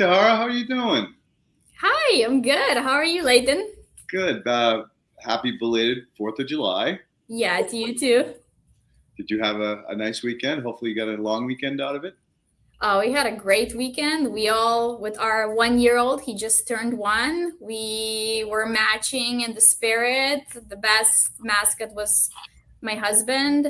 Tahara. How are you doing? Hi, I'm good. How are you, Leighton? Good. Happy belated 4th of July. Yeah, to you too. Did you have a nice weekend? Hopefully, you got a long weekend out of it. Oh, we had a great weekend. We all, with our 1 year old, he just turned one. We were matching in the spirit. The best mascot was my husband,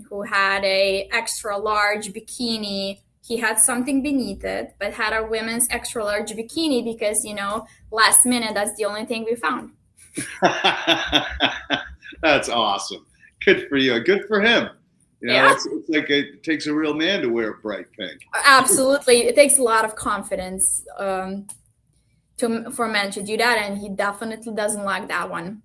who had a extra large bikini. He had something beneath it, but had a women's extra large bikini because, last minute, that's the only thing we found. That's awesome. Good for you. Good for him. Yeah, It's like it takes a real man to wear bright pink. absolutely. It takes a lot of confidence. For a man to do that, and he definitely doesn't like that one.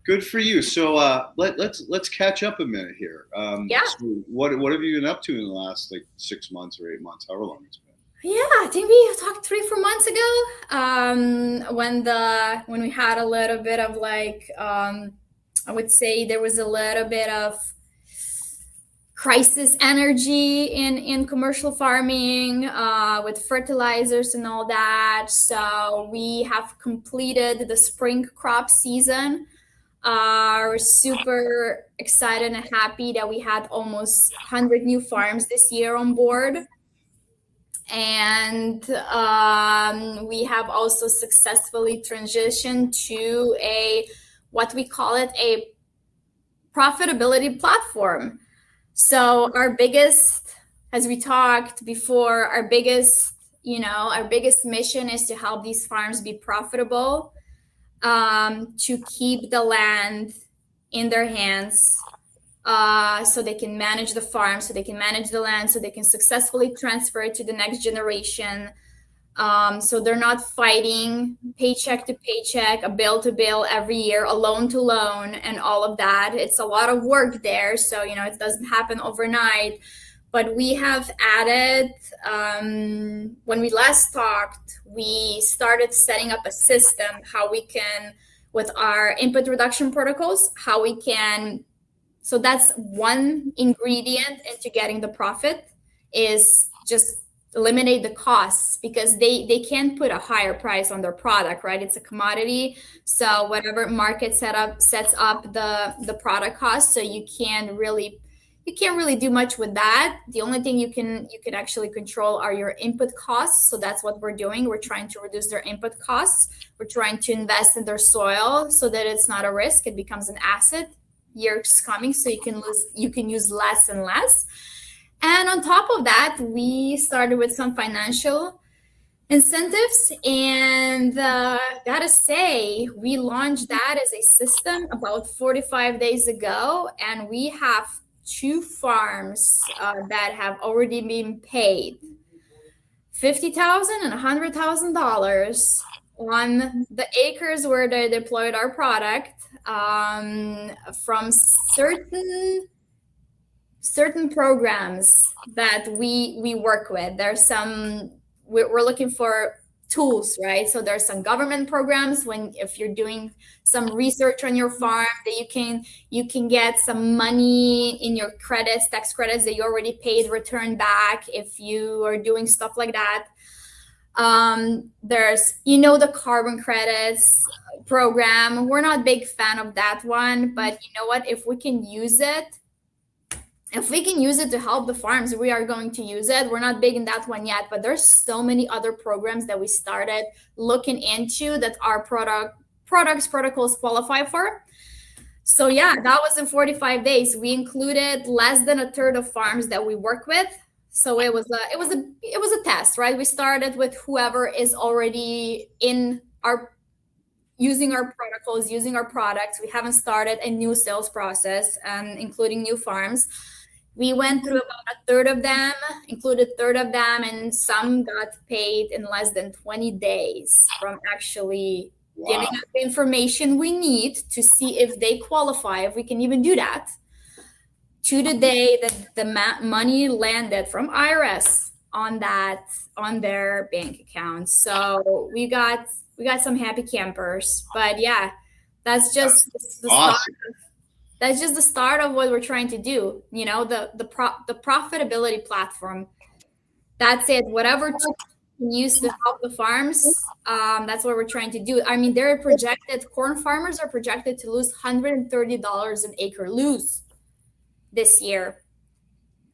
Good for you. So let's catch up a minute here. Yeah, So what have you been up to in the last like 6 months or 8 months, however long it's been? yeah. I think we talked 3, 4 months ago. When we had a little bit of I would say there was a little bit of crisis energy in commercial farming, with fertilizers and all that. So we have completed the spring crop season. We're super excited and happy that we had almost 100 new farms this year on board. And we have also successfully transitioned to what we call it, a profitability platform. So our biggest, as we talked before, our biggest mission is to help these farms be profitable, to keep the land in their hands, so they can manage the farm, so they can manage the land, so they can successfully transfer it to the next generation. So they're not fighting paycheck to paycheck, a bill to bill every year, a loan to loan, and all of that. It's a lot of work there. So, it doesn't happen overnight. But we have added, when we last talked, we started setting up a system how we can, with our input reduction protocols, how we can. So that's one ingredient into getting the profit, is just eliminate the costs, because they can't put a higher price on their product, right? It's a commodity. So whatever market sets up the product cost, so you can't really do much with that. The only thing you can actually control are your input costs. So that's what we're doing. We're trying to reduce their input costs. We're trying to invest in their soil so that it's not a risk, it becomes an asset years coming, so you can use less and less. And on top of that, we started with some financial incentives, and gotta say, we launched that as a system about 45 days ago, and we have 2 farms that have already been paid $50,000 and $100,000 on the acres where they deployed our product, from certain programs that we work with. We're looking for tools, right? So there's some government programs, if you're doing some research on your farm, that you can get some money in your tax credits that you already paid, return back if you are doing stuff like that. There's the carbon credits program. We're not a big fan of that one, but you know what, if we can use it to help the farms, we are going to use it. We're not big in that one yet, but there's so many other programs that we started looking into that our protocols qualify for. So yeah, that was in 45 days. We included less than a third of farms that we work with. So it was a test, right? We started with whoever is already using our protocols, using our products. We haven't started a new sales process, including new farms. We went through about a third of them, included third of them, and some got paid in less than 20 days from actually giving us the information we need to see if they qualify, if we can even do that, to the day that the money landed from IRS on their bank account. So we got some happy campers. But yeah, that's just the Awesome. start. That's just the start of what we're trying to do. The profitability platform. That's it. Whatever tools we can use to help the farms, that's what we're trying to do. I mean, corn farmers are projected to lose $130 an acre this year.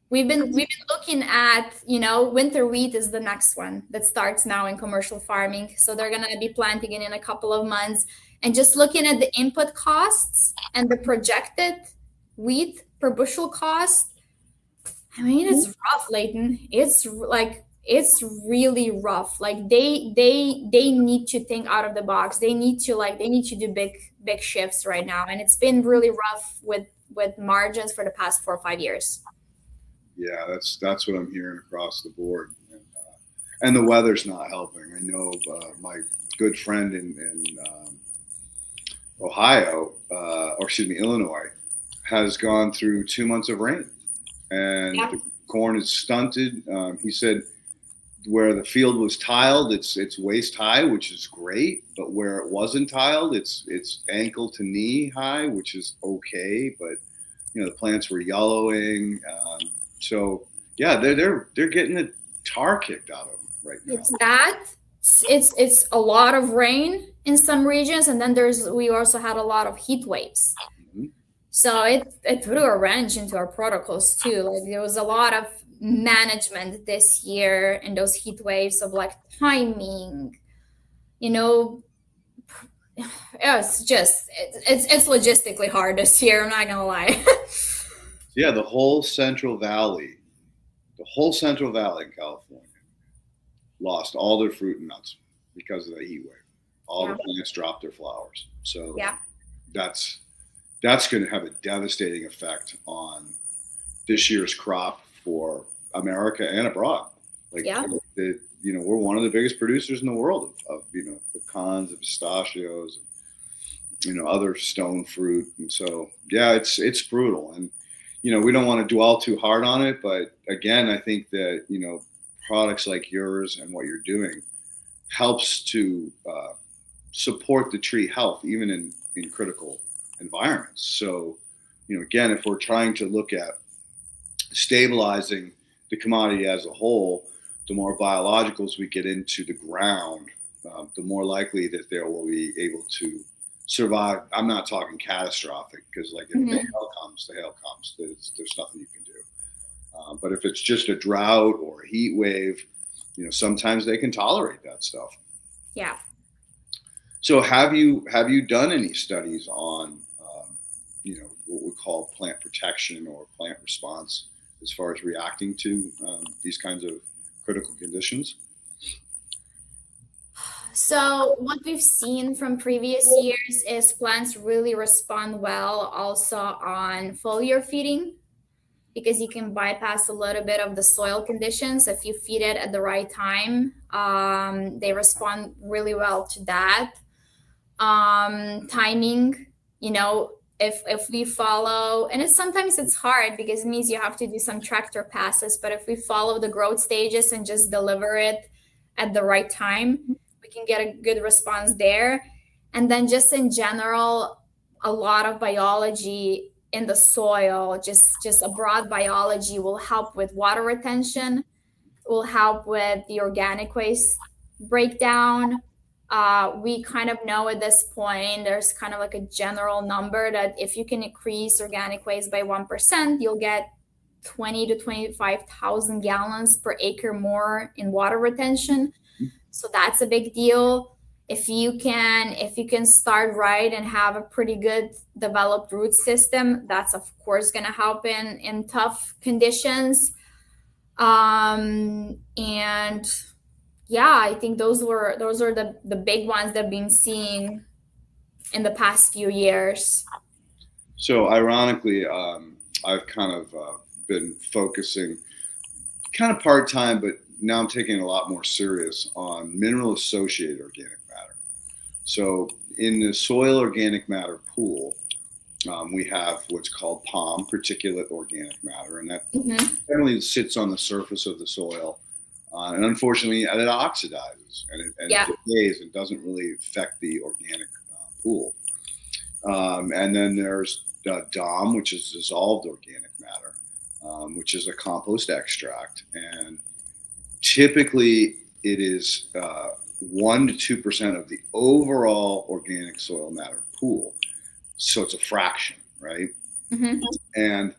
We've been looking at, winter wheat is the next one that starts now in commercial farming. So they're going to be planting it in a couple of months. And just looking at the input costs and the projected wheat per bushel cost, I mean, it's rough, Leighton. It's really rough. Like they need to think out of the box. They need to do big shifts right now. And it's been really rough with margins for the past 4 or 5 years. Yeah, that's what I'm hearing across the board, and the weather's not helping. I know my good friend in Illinois, has gone through 2 months of rain, and the corn is stunted. He said where the field was tiled, it's waist high, which is great, but where it wasn't tiled, it's ankle to knee high, which is okay, but the plants were yellowing. So yeah, they're getting the tar kicked out of them right now. It's that. It's a lot of rain in some regions, and then we also had a lot of heat waves. Mm-hmm. So it threw a wrench into our protocols too. Like there was a lot of management this year in those heat waves of like timing. It's logistically hard this year. I'm not gonna lie. Yeah, the whole Central Valley in California lost all their fruit and nuts because of the heat wave. All the plants dropped their flowers. So that's going to have a devastating effect on this year's crop for America and abroad. We're one of the biggest producers in the world of pecans and pistachios, other stone fruit. And so, yeah, it's brutal. And, we don't want to dwell too hard on it, but again, I think that, products like yours and what you're doing helps to support the tree health, even in critical environments. So, again, if we're trying to look at stabilizing the commodity as a whole, the more biologicals we get into the ground, the more likely that they will be able to survive. I'm not talking catastrophic, because if the hail comes, the hail comes. There's nothing you can do. But if it's just a drought or a heat wave, sometimes they can tolerate that stuff. Yeah. So have you done any studies on what we call plant protection or plant response as far as reacting to these kinds of critical conditions? So what we've seen from previous years is plants really respond well also on foliar feeding, because you can bypass a little bit of the soil conditions. If you feed it at the right time, they respond really well to that. Timing, if we follow, and sometimes it's hard because it means you have to do some tractor passes, but if we follow the growth stages and just deliver it at the right time, we can get a good response there. And then just in general, a lot of biology in the soil, just a broad biology, will help with water retention, will help with the organic waste breakdown. We kind of know at this point, there's kind of like a general number that if you can increase organic waste by 1%, you'll get 20 to 25,000 gallons per acre more in water retention. So that's a big deal. If you can start right and have a pretty good developed root system, that's of course going to help in tough conditions. And yeah, I think those are the big ones that I've been seeing in the past few years. So ironically, I've kind of been focusing kind of part-time, but now I'm taking it a lot more serious on mineral-associated organic matter. So in the soil organic matter pool, we have what's called POM, particulate organic matter, and that generally sits on the surface of the soil. And unfortunately, it oxidizes and it decays and doesn't really affect the organic pool. And then there's DOM, which is dissolved organic matter, which is a compost extract. And typically it is 1 to 2% of the overall organic soil matter pool. So it's a fraction, right? Mm-hmm. And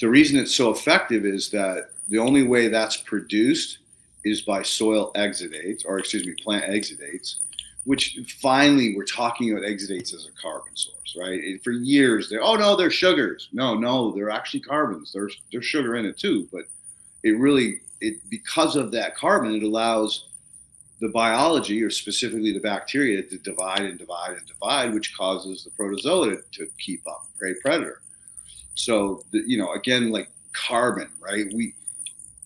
the reason it's so effective is that the only way that's produced is by soil exudates, or excuse me, plant exudates, which finally we're talking about exudates as a carbon source, right? And for years, they're sugars. No, they're actually carbons. There's sugar in it too, but because of that carbon, it allows the biology, or specifically the bacteria, to divide and divide and divide, which causes the protozoa to keep up, prey predator. So, again, like carbon, right?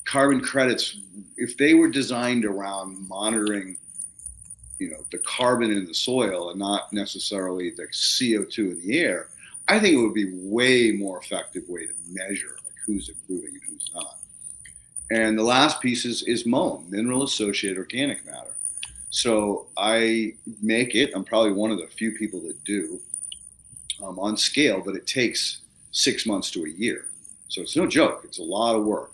Carbon credits, if they were designed around monitoring, the carbon in the soil and not necessarily the CO2 in the air, I think it would be way more effective way to measure like who's improving and who's not. And the last piece is MOAM, mineral associated organic matter. So I make it. I'm probably one of the few people that do on scale, but it takes 6 months to a year. So it's no joke. It's a lot of work.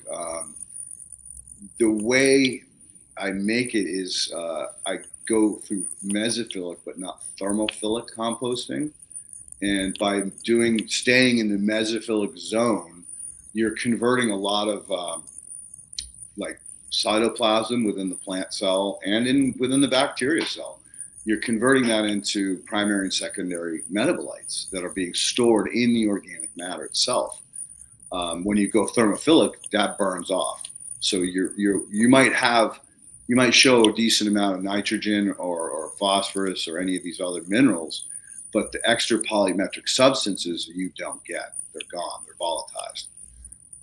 The way I make it is I go through mesophilic but not thermophilic composting. And by staying in the mesophilic zone, you're converting a lot of like cytoplasm within the plant cell and within the bacteria cell. You're converting that into primary and secondary metabolites that are being stored in the organic matter itself. When you go thermophilic, that burns off. So you might show a decent amount of nitrogen or phosphorus or any of these other minerals, but the extra polymetric substances you don't get. They're gone. They're volatilized.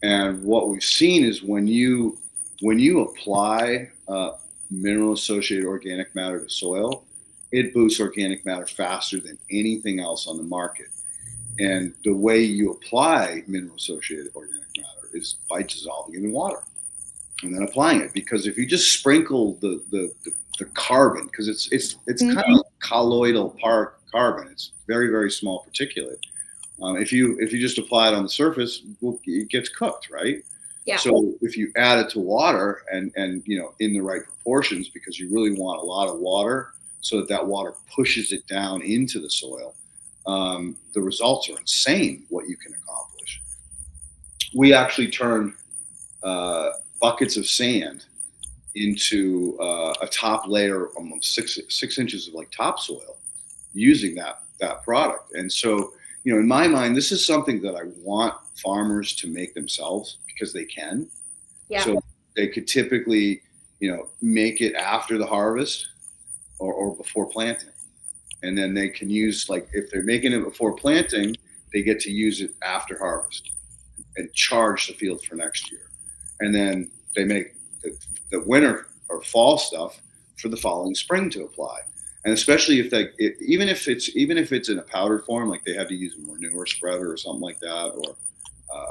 And what we've seen is when you apply mineral associated organic matter to soil, it boosts organic matter faster than anything else on the market. And the way you apply mineral associated organic matter is by dissolving it in water and then applying it. Because if you just sprinkle the carbon, because it's kind of colloidal carbon, it's very, very small particulate. If you just apply it on the surface, it gets cooked, right? Yeah. So if you add it to water and in the right proportions, because you really want a lot of water so that water pushes it down into the soil, the results are insane what you can accomplish. We actually turned buckets of sand into a top layer, almost six inches of like topsoil, using that product. And so, in my mind, this is something that I want farmers to make themselves because they can. Yeah. So they could typically, make it after the harvest or before planting. And then they can use, like, if they're making it before planting, they get to use it after harvest and charge the field for next year. And then they make the winter or fall stuff for the following spring to apply. And especially even if it's in a powdered form, like they have to use a manure spreader or something like that, or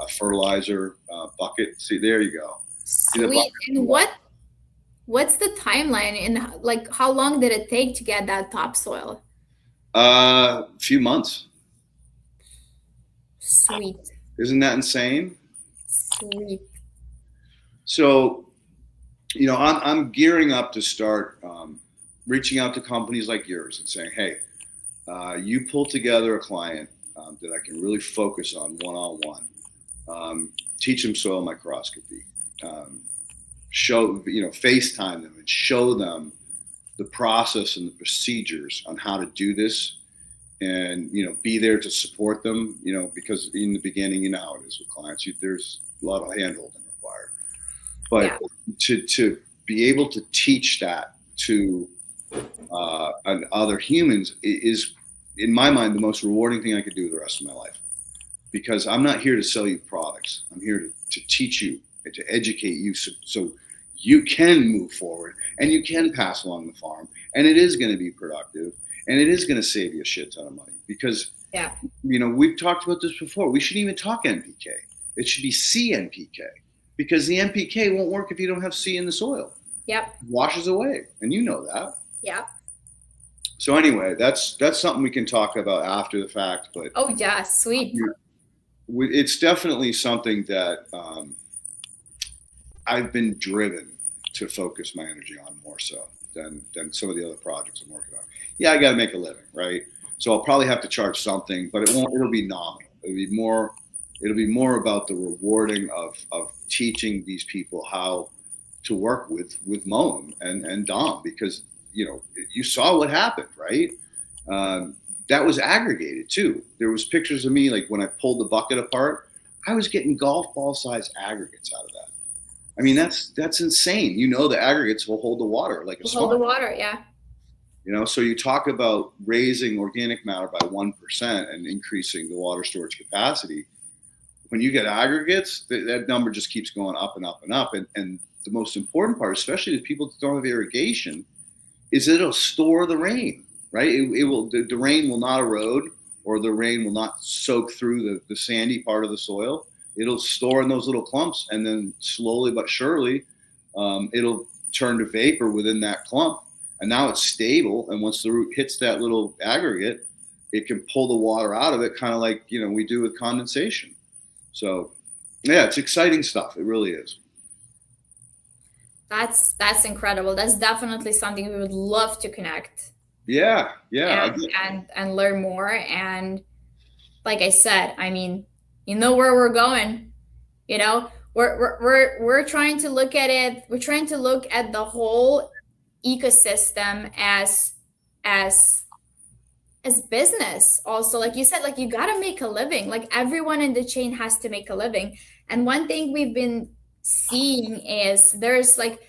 a fertilizer bucket. See, there you go. Sweet. And what's the timeline, and like how long did it take to get that topsoil? A few months. Sweet. Isn't that insane? Sweet. So, I'm gearing up to start reaching out to companies like yours and saying, hey, you pull together a client that I can really focus on one-on-one, teach them soil microscopy, show, FaceTime them and show them the process and the procedures on how to do this, and, be there to support them, because in the beginning, how it is with clients, there's a lot of hand-holding required. But to be able to teach that to other humans is, in my mind, the most rewarding thing I could do the rest of my life. Because I'm not here to sell you products. I'm here to teach you and to educate you so you can move forward and you can pass along the farm, and it is going to be productive and it is going to save you a shit ton of money. Because we've talked about this before. We shouldn't even talk NPK. It should be CNPK, because the NPK won't work if you don't have C in the soil. Yep. It washes away, and you know that. Yep. So anyway, that's something we can talk about after the fact. But oh yeah, sweet. It's definitely something that I've been driven to focus my energy on more so than some of the other projects I'm working on. Yeah, I got to make a living, right? So I'll probably have to charge something, but it'll be nominal. It'll be more about the rewarding of teaching these people how to work with Moen and Dom, because you saw what happened, right? That was aggregated too. There was pictures of me, like when I pulled the bucket apart, I was getting golf ball size aggregates out of that. I mean, that's insane. The aggregates will hold the water like a Hold the water, yeah. So you talk about raising organic matter by 1% and increasing the water storage capacity. When you get aggregates, that number just keeps going up and up and up. And the most important part, especially with people that don't have irrigation, is it'll store the rain, right? The rain will not erode, or the rain will not soak through the sandy part of the soil. It'll store in those little clumps, and then slowly but surely, it'll turn to vapor within that clump. And now it's stable. And once the root hits that little aggregate, it can pull the water out of it, kind of like we do with condensation. So, yeah, it's exciting stuff. It really is. That's incredible. That's definitely something we would love to connect. Yeah. And learn more. And like I said, I mean, where we're going. We're trying to look at it. We're trying to look at the whole ecosystem as business. Also, like you said, like you got to make a living. Like everyone in the chain has to make a living. And one thing we've been seeing is there's like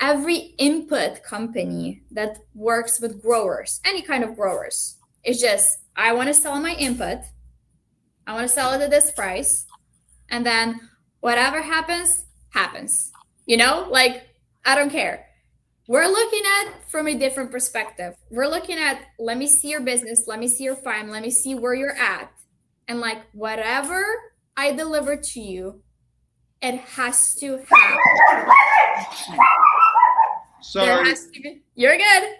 every input company that works with growers, any kind of growers. It's just, I want to sell my input. I want to sell it at this price. And then whatever happens. Like, I don't care. We're looking at from a different perspective. We're looking at, let me see your business. Let me see your farm. Let me see where you're at. And like, whatever I deliver to you, it has to have. Sorry. You're good.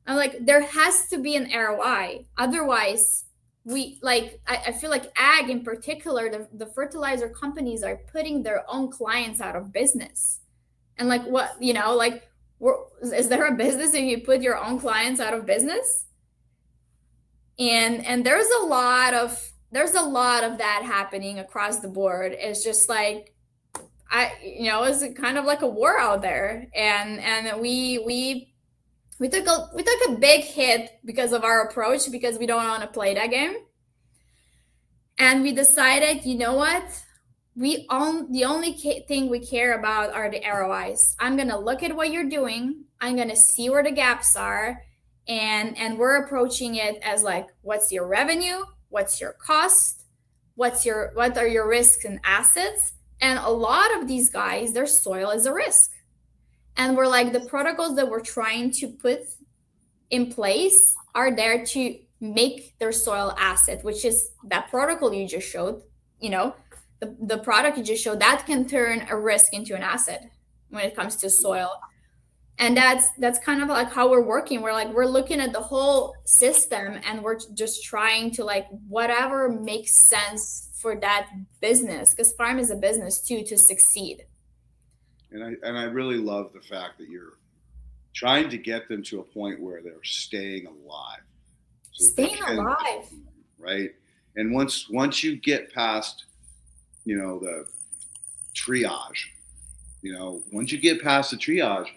I'm like, there has to be an ROI. Otherwise, I feel like ag in particular, the fertilizer companies are putting their own clients out of business. And like, what, is there a business if you put your own clients out of business? And there's a lot of that happening across the board. It's just like, it's kind of like a war out there. And we took a big hit because of our approach, because we don't want to play that game. And we decided, you know what? The only thing we care about are the ROIs. I'm going to look at what you're doing. I'm going to see where the gaps are. And we're approaching it as like, what's your revenue? What's your cost? What are your risks and assets? And a lot of these guys, their soil is a risk. And we're like, the protocols that we're trying to put in place are there to make their soil asset, which is that protocol you just showed, the product you just showed, that can turn a risk into an asset when it comes to soil. And that's kind of like how we're working. We're looking at the whole system, and we're just trying to like whatever makes sense for that business, because farm is a business too, to succeed. And I really love the fact that you're trying to get them to a point where they're staying alive. Staying alive. Right. And once you get past, the triage, once you get past the triage,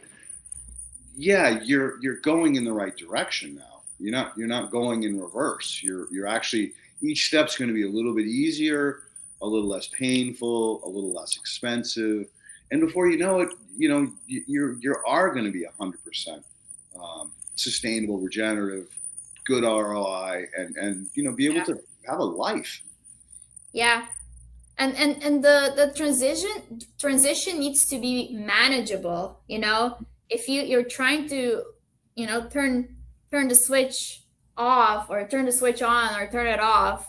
yeah, you're going in the right direction now. You're not going in reverse. You're actually, each step's going to be a little bit easier, a little less painful, a little less expensive. And before you know it, you are going to be 100% sustainable, regenerative, good ROI, and be able to have a life. Yeah. And the transition needs to be manageable. If you're trying to, turn the switch off or turn the switch on or turn it off,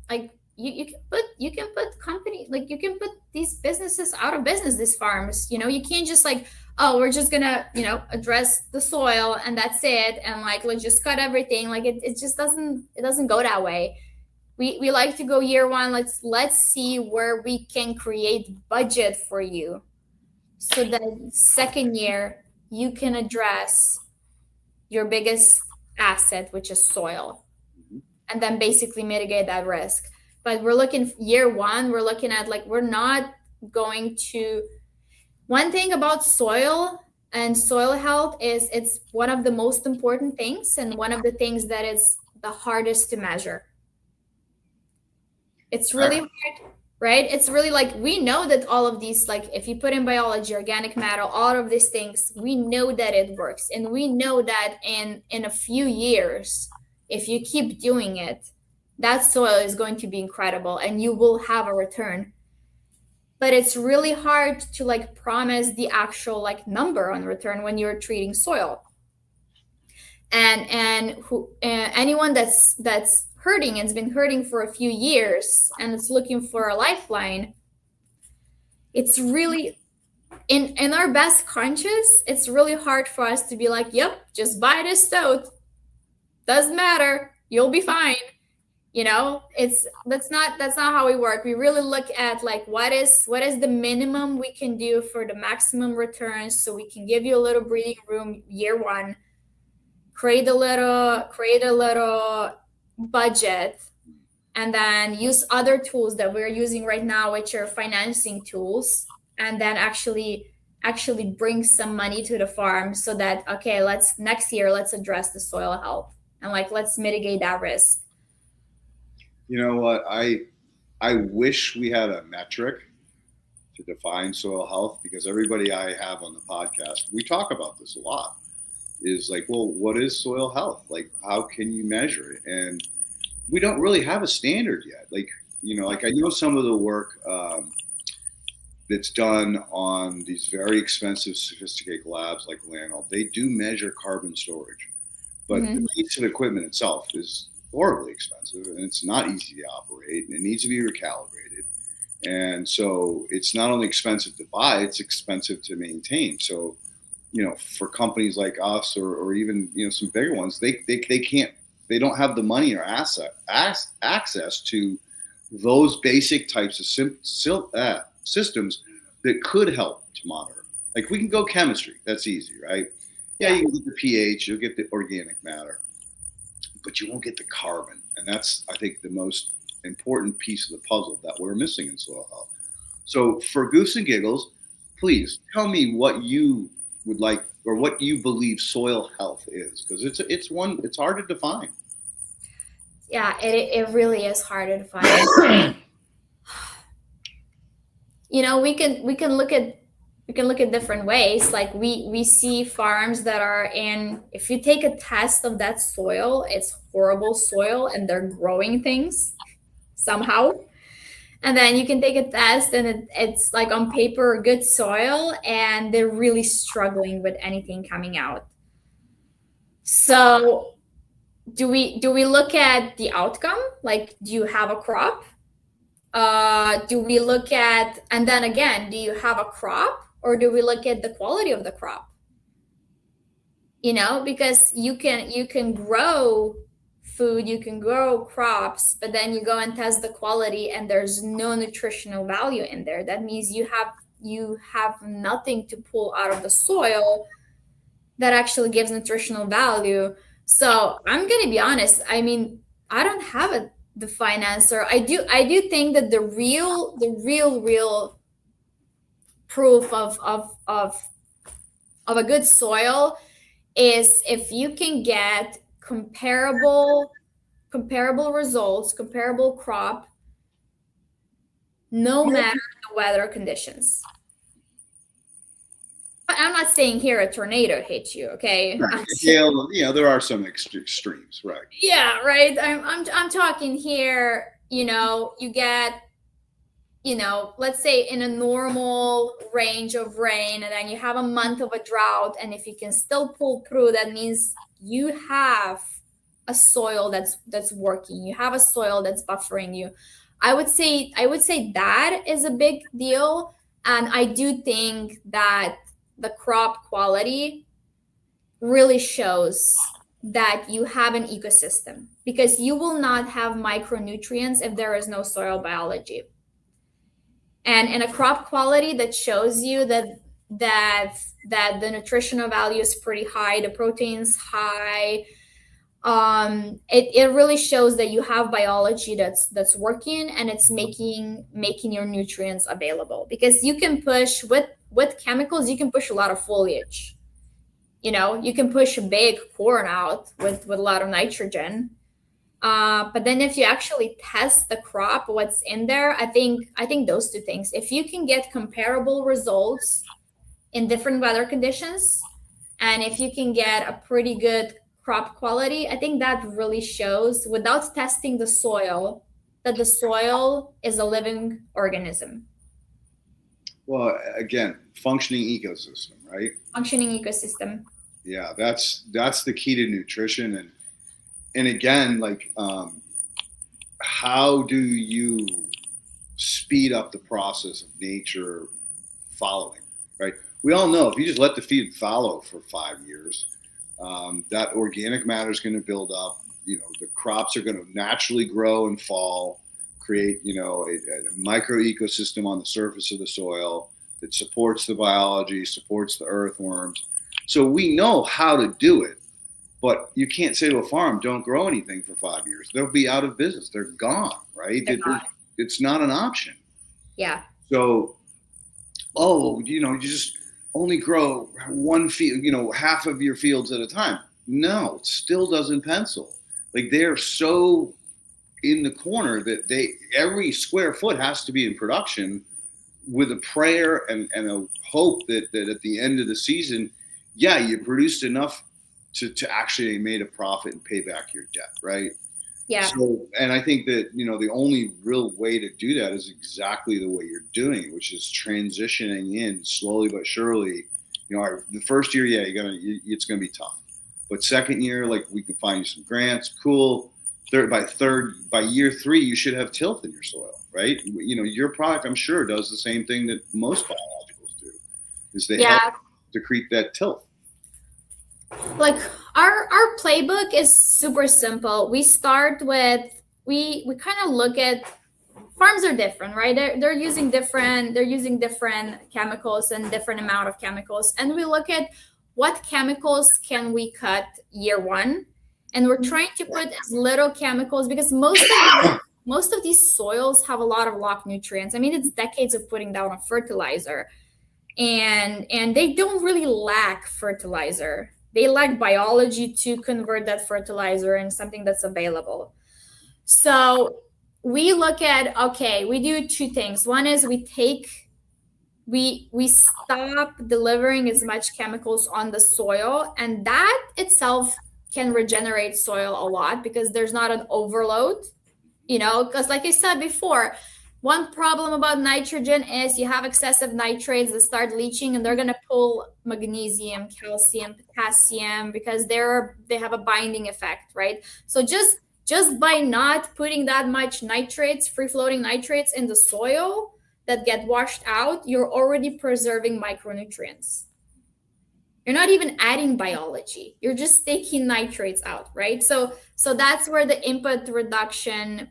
like you can put company, like you can put these businesses out of business, these farms. You can't just like, oh, we're just gonna address the soil and that's it, and like let's just cut everything. Like it just doesn't go that way. We like to go year one. Let's see where we can create budget for you, so the second year you can address your biggest asset, which is soil, and then basically mitigate that risk. But we're looking year one, we're looking at like, we're not going to, one thing about soil and soil health is it's one of the most important things and one of the things that is the hardest to measure. It's really hard, right? It's really like, we know that all of these, like if you put in biology, organic matter, all of these things, we know that it works. And we know that in a few years, if you keep doing it, that soil is going to be incredible and you will have a return. But it's really hard to like promise the actual like number on return when you're treating soil. And anyone that's hurting and has been hurting for a few years and it's looking for a lifeline, it's really in our best conscience, it's really hard for us to be like, yep, just buy this stoat, doesn't matter, you'll be fine. You know, that's not how we work. We really look at like, what is the minimum we can do for the maximum returns, so we can give you a little breathing room year one, create a little budget, and then use other tools that we're using right now, which are financing tools, and then actually bring some money to the farm so that, okay, next year let's address the soil health and like let's mitigate that risk. You know what? I wish we had a metric to define soil health, because everybody I have on the podcast, we talk about this a lot, is like, well, what is soil health? Like, how can you measure it? And we don't really have a standard yet. Like, you know, like I know some of the work that's done on these very expensive, sophisticated labs like Landell, they do measure carbon storage, but the piece of equipment itself is horribly expensive, and it's not easy to operate, and it needs to be recalibrated. And so it's not only expensive to buy, it's expensive to maintain. So, you know, for companies like us, or even, you know, some bigger ones, they don't have the money or access to those basic types of systems that could help to monitor. Like, we can go chemistry, that's easy, right? Yeah, you can get the pH, you'll get the organic matter, but you won't get the carbon. And that's, I think, the most important piece of the puzzle that we're missing in soil health. So for Goose and Giggles, please tell me what you would like, or what you believe soil health is, because it's hard to define. Yeah, it really is hard to define. You know, we can look at different ways. Like we see farms that are in, if you take a test of that soil, it's horrible soil and they're growing things somehow. And then you can take a test and it's like on paper good soil and they're really struggling with anything coming out. So do we look at the outcome? Like, do you have a crop? Do we look at, and then again, do you have a crop, or do we look at the quality of the crop? You know, because you can grow food, you can grow crops, but then you go and test the quality and there's no nutritional value in there. That means you have nothing to pull out of the soil that actually gives nutritional value. So I'm gonna be honest, I mean, I don't have a defined answer. I do think that the real proof of a good soil is if you can get comparable results, comparable crop, no matter the weather conditions. But I'm not saying here a tornado hits you, okay? Right. Yeah, there are some extremes, right? Yeah, right. I'm talking here, you know, you get, you know, let's say in a normal range of rain, and then you have a month of a drought, and if you can still pull through, that means you have a soil that's working. You have a soil that's buffering you. I would say that is a big deal, and I do think that the crop quality really shows that you have an ecosystem, because you will not have micronutrients if there is no soil biology. And in a crop quality that shows you that that the nutritional value is pretty high, the protein's high. It really shows that you have biology that's working, and it's making your nutrients available, because you can push with chemicals, you can push a lot of foliage. You can push a big corn out with a lot of nitrogen. But then if you actually test the crop, what's in there, I think those two things, if you can get comparable results in different weather conditions, and if you can get a pretty good crop quality, I think that really shows, without testing the soil, that the soil is a living organism. Well, again, functioning ecosystem, right? Functioning ecosystem. Yeah, that's the key to nutrition. And again, like, how do you speed up the process of nature following, right? We all know if you just let the feed fallow for 5 years, that organic matter is going to build up. The crops are going to naturally grow and fall, create, a micro ecosystem on the surface of the soil that supports the biology, supports the earthworms. So we know how to do it. But you can't say to a farm, don't grow anything for 5 years. They'll be out of business. They're gone, right? It's not an option. Yeah. So, you just only grow one field, half of your fields at a time. No, it still doesn't pencil. Like, they're so in the corner that every square foot has to be in production, with a prayer and a hope that at the end of the season, yeah, you produced enough to actually made a profit and pay back your debt, right? Yeah. So, and I think that, the only real way to do that is exactly the way you're doing it, which is transitioning in slowly but surely. The first year, yeah, it's gonna be tough. But second year, like, we can find you some grants, cool. By year 3, you should have tilth in your soil, right? Your product, I'm sure, does the same thing that most biologicals do, is they help decrease that tilth. Like, our playbook is super simple. We start with, we kind of look at, farms are different, right? They're using different chemicals and different amount of chemicals, and we look at what chemicals can we cut year 1, and we're trying to put as little chemicals, because most of these soils have a lot of locked nutrients. I mean, it's decades of putting down a fertilizer, and they don't really lack fertilizer. They lack biology to convert that fertilizer in something that's available. So we look at, we do 2 things. One is we stop delivering as much chemicals on the soil, and that itself can regenerate soil a lot, because there's not an overload, because like I said before, one problem about nitrogen is you have excessive nitrates that start leaching, and they're going to pull magnesium, calcium, potassium, because they have a binding effect, right? So just by not putting that much nitrates, free-floating nitrates in the soil that get washed out, you're already preserving micronutrients. You're not even adding biology. You're just taking nitrates out, right? So that's where the input reduction,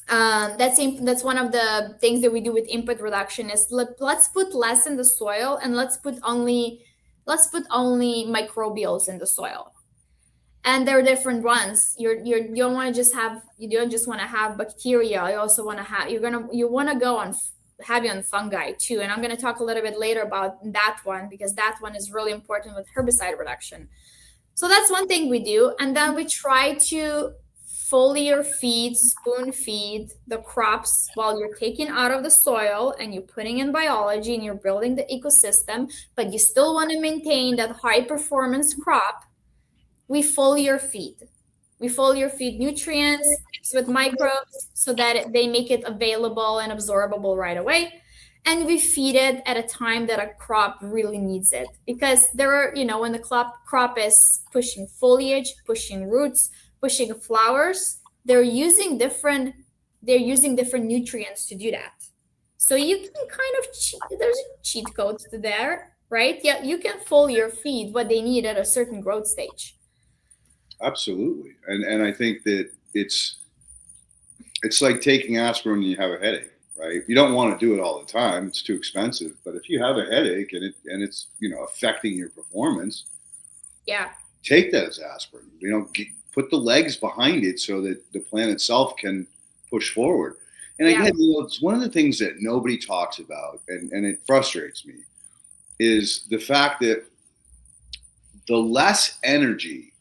that's one of the things that we do with input reduction, is let's put less in the soil, and let's put only microbials in the soil. And there are different ones. You don't want to just have, you don't just want to have bacteria. You also want to have, you want to go on heavy on fungi too. And I'm going to talk a little bit later about that one, because that one is really important with herbicide reduction. So that's one thing we do. And then we try to foliar feed, spoon feed the crops while you're taking out of the soil and you're putting in biology and you're building the ecosystem, but you still want to maintain that high performance crop. We foliar feed. We foliar feed nutrients with microbes so that they make it available and absorbable right away. And we feed it at a time that a crop really needs it. Because there are, when the crop is pushing foliage, pushing roots, pushing flowers, they're using different nutrients to do that. So you can kind of there's a cheat code there, right? Yeah, you can foliar feed what they need at a certain growth stage. Absolutely. And I think that it's like taking aspirin when you have a headache, right? You don't want to do it all the time. It's too expensive. But if you have a headache and it's affecting your performance, Yeah. take that as aspirin. Put the legs behind it so that the plant itself can push forward. And again, it's one of the things that nobody talks about, and it frustrates me, is the fact that the less energy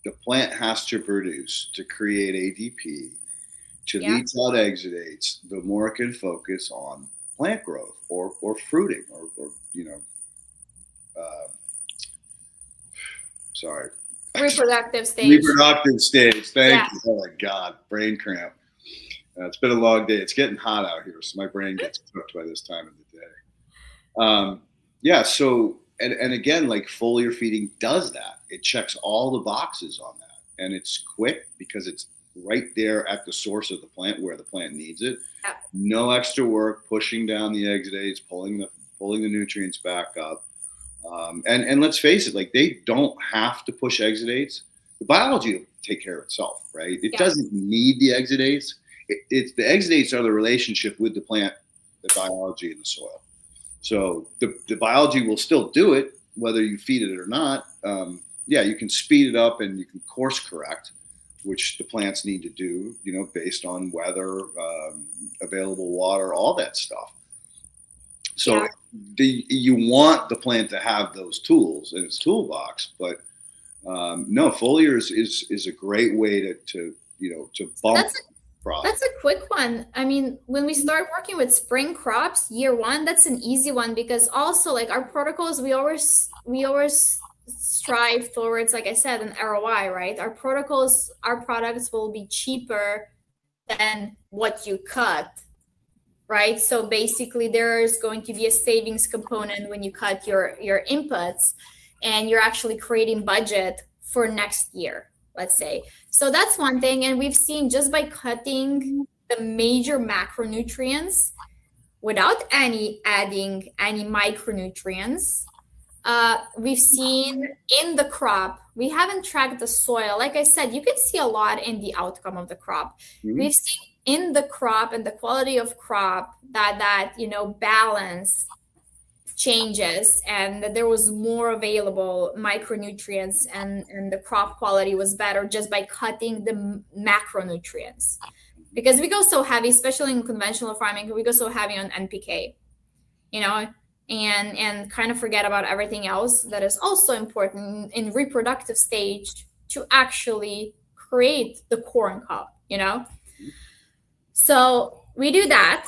the plant has to produce to create ADP, to leach out exudates, the more it can focus on plant growth or fruiting or sorry. Reproductive stage. Reproductive stage. Thank you. Oh my God, brain cramp. It's been a long day. It's getting hot out here, so my brain gets cooked by this time of the day. So and again, like foliar feeding does that. It checks all the boxes on that, and it's quick because it's right there at the source of the plant where the plant needs it. Yeah. No extra work pushing down the exudates, pulling the nutrients back up. And let's face it, like they don't have to push exudates. The biology will take care of itself, right? It doesn't need the exudates. It's the exudates are the relationship with the plant, the biology in the soil. So the biology will still do it, whether you feed it or not. You can speed it up and you can course correct, which the plants need to do, based on weather, available water, all that stuff. So you want the plant to have those tools in its toolbox, but no, foliar is a great way to bump product. That's a quick one. I mean, when we start working with spring crops, year one, that's an easy one because also like our protocols, we always strive towards, like I said, an ROI, right? Our protocols, our products will be cheaper than what you cut. Right. So basically there's going to be a savings component when you cut your inputs and you're actually creating budget for next year, let's say. So that's one thing. And we've seen just by cutting the major macronutrients without adding any micronutrients, we've seen in the crop, we haven't tracked the soil. Like I said, you can see a lot in the outcome of the crop. Mm-hmm. We've seen in the crop and the quality of crop that balance changes and that there was more available micronutrients and the crop quality was better just by cutting the macronutrients. Because we go so heavy, especially in conventional farming, we go so heavy on NPK, and kind of forget about everything else that is also important in reproductive stage to actually create the corn cob, So we do that.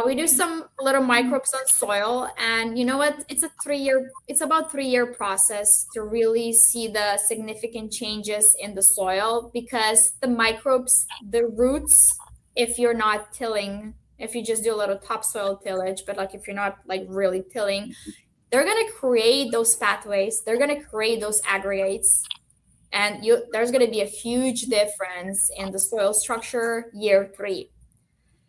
We do some little microbes on soil, and you know what? It's about 3-year process to really see the significant changes in the soil because the microbes, the roots, if you're not tilling, if you just do a little topsoil tillage, but like if you're not like really tilling, they're gonna create those pathways. They're gonna create those aggregates. And there's going to be a huge difference in the soil structure year 3.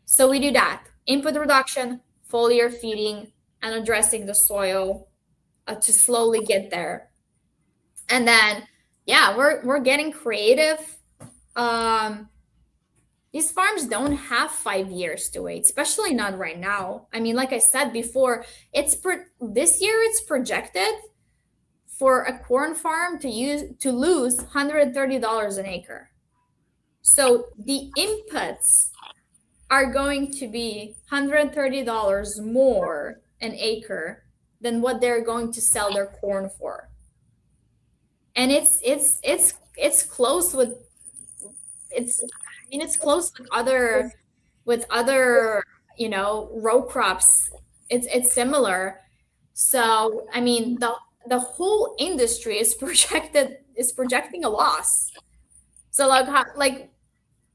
So we do that. Input reduction, foliar feeding, and addressing the soil to slowly get there. And then, we're getting creative. These farms don't have 5 years to wait, especially not right now. I mean, like I said before, this year it's projected for a corn farm to lose $130 an acre. So the inputs are going to be $130 more an acre than what they're going to sell their corn for. And it's close with other row crops. It's similar. So I mean the whole industry is projecting a loss. So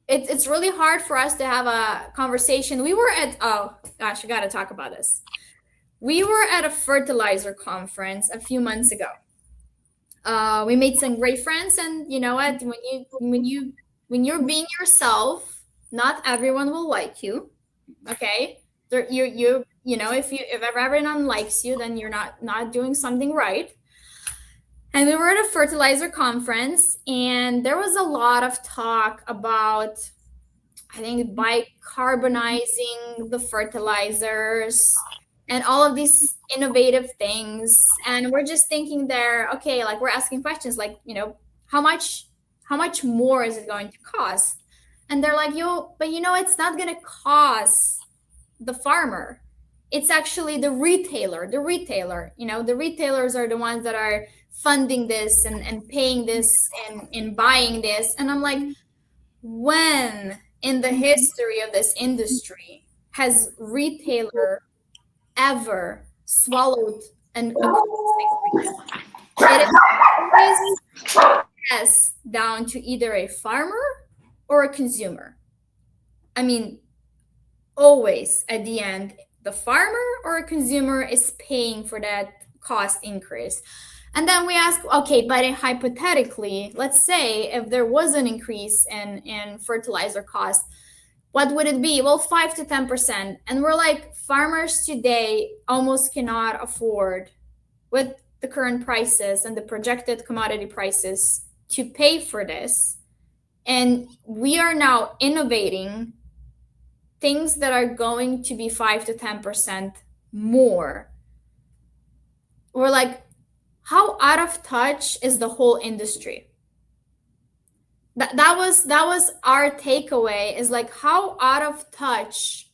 it's really hard for us to have a conversation. We were at I gotta talk about this. We were at a fertilizer conference a few months ago. We made some great friends, and you know what? When you're being yourself, not everyone will like you. Okay, if everyone likes you, then you're not doing something right. And we were at a fertilizer conference, and there was a lot of talk about I think bicarbonizing the fertilizers and all of these innovative things. And we're just thinking there, okay, like we're asking questions like, how much more is it going to cost? And they're like, but it's not going to cost the farmer. It's actually the retailer. The retailers are the ones that are funding this and paying this and buying this. And I'm like, when in the history of this industry has retailer ever swallowed an increase? It is always passed down to either a farmer or a consumer. I mean, always at the end, the farmer or a consumer is paying for that cost increase. And then we ask, okay, but hypothetically, let's say if there was an increase in fertilizer cost, what would it be? Well, 5 to 10%. And we're like, farmers today almost cannot afford, with the current prices and the projected commodity prices, to pay for this. And we are now innovating things that are going to be 5 to 10% more. We're like, how out of touch is the whole industry? That was our takeaway, is like, how out of touch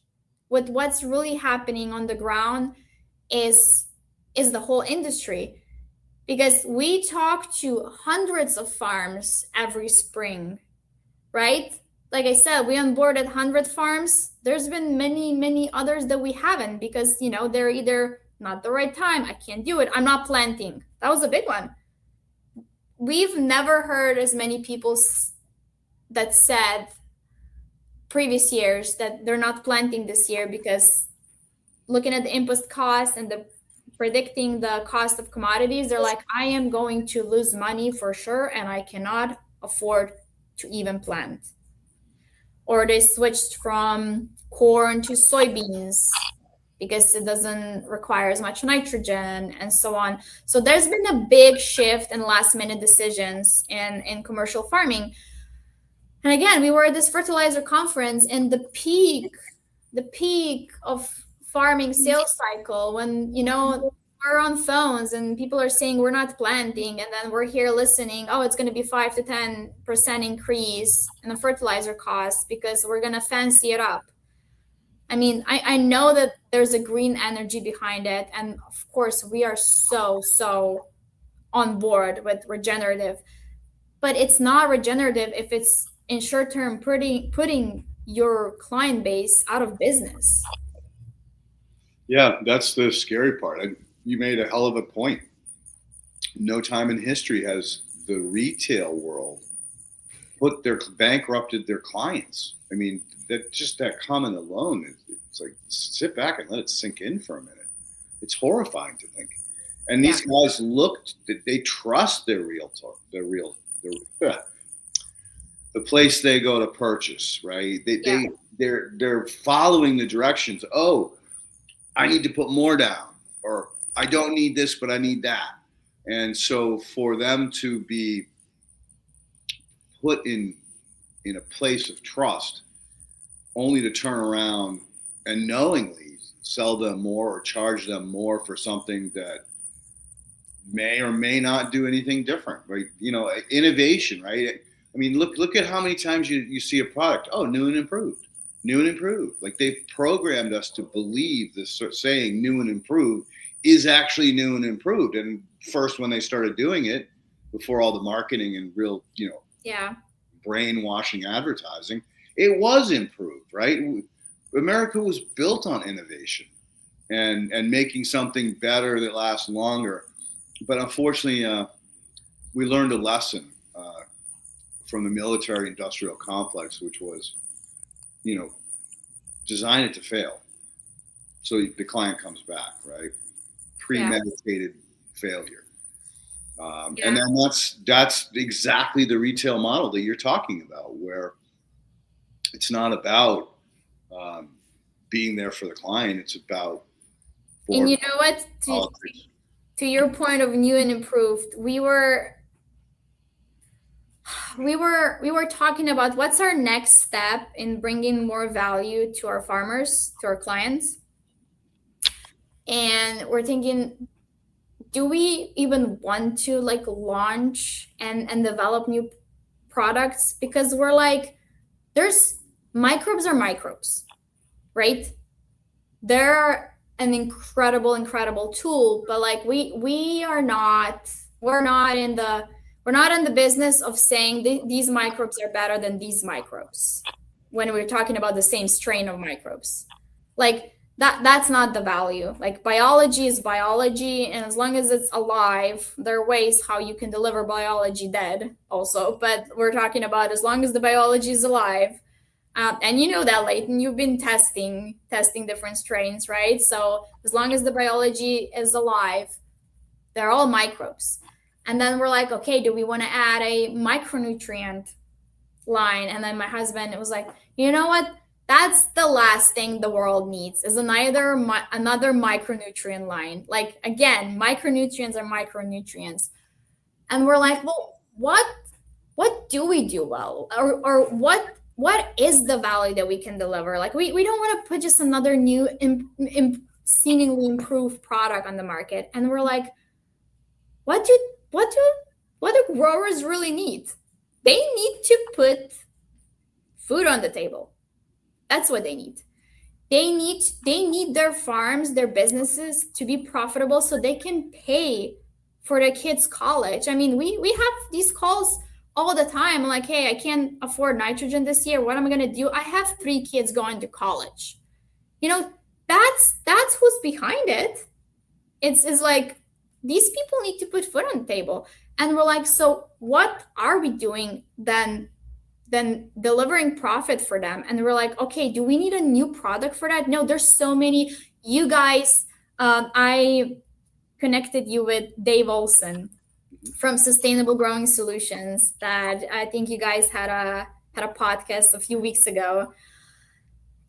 with what's really happening on the ground is the whole industry. Because we talk to hundreds of farms every spring, right? Like I said, we onboarded 100 farms. There's been many others that we haven't, because they're either not the right time, I can't do it, I'm not planting. That was a big one. We've never heard as many people that said previous years that they're not planting this year because looking at the input cost and the predicting the cost of commodities, they're like, I am going to lose money for sure, and I cannot afford to even plant. Or they switched from corn to soybeans because it doesn't require as much nitrogen and so on. So there's been a big shift in last minute decisions in commercial farming. And again, we were at this fertilizer conference, and the peak of farming sales cycle, when we're on phones and people are saying we're not planting, and then we're here listening, oh, it's going to be 5 to 10% increase in the fertilizer cost because we're going to fancy it up. I mean, I know that there's a green energy behind it, and of course we are so on board with regenerative, but it's not regenerative if it's in short term putting your client base out of business. Yeah, that's the scary part. You made a hell of a point. No time in history has the retail world bankrupted their clients. I mean, that comment alone, it's like, sit back and let it sink in for a minute. It's horrifying to think. And these guys they trust their the place they go to purchase, right? They're following the directions. Oh, I need to put more down, or I don't need this, but I need that. And so for them to be put in a place of trust, only to turn around and knowingly sell them more or charge them more for something that may or may not do anything different, right? Innovation, right? I mean, look at how many times you see a product, oh, new and improved. Like, they've programmed us to believe this saying new and improved is actually new and improved. And first, when they started doing it, before all the marketing and real, brainwashing advertising, it was improved, right? America was built on innovation and making something better that lasts longer. But unfortunately, we learned a lesson from the military-industrial complex, which was, design it to fail, so the client comes back, right? Premeditated failure. And then that's exactly the retail model that you're talking about, where it's not about being there for the client. It's about. And you know what? To your point of new and improved, we were we were talking about what's our next step in bringing more value to our farmers, to our clients. And we're thinking, do we even want to like launch and develop new products? Because we're like, there's microbes are microbes, right? They're an incredible tool, but like we're not in the business of saying these microbes are better than these microbes when we're talking about the same strain of microbes. Like that's not the value. Like biology is biology, and as long as it's alive, there are ways how you can deliver biology dead also, but we're talking about as long as the biology is alive. And you know that, Leighton, you've been testing different strains, right? So as long as the biology is alive, they're all microbes. And then we're like, okay, do we want to add a micronutrient line? And then my husband was like, you know what? That's the last thing the world needs is another micronutrient line. Like, again, micronutrients are micronutrients. And we're like, well, what do we do well? Or what is the value that we can deliver? Like we don't want to put just another new seemingly improved product on the market. And we're like, what do growers really need? They need to put food on the table. That's what they need. They need their farms, their businesses to be profitable so they can pay for their kids' college. I mean, we have these calls all the time. I'm like, hey, I can't afford nitrogen this year. What am I going to do? I have 3 kids going to college. You know, that's who's behind it. It's like these people need to put food on the table. And we're like, so what are we doing then delivering profit for them? And we're like, okay, do we need a new product for that? No, there's so many. You guys, I connected you with Dave Olson from Sustainable Growing Solutions that I think you guys had a podcast a few weeks ago.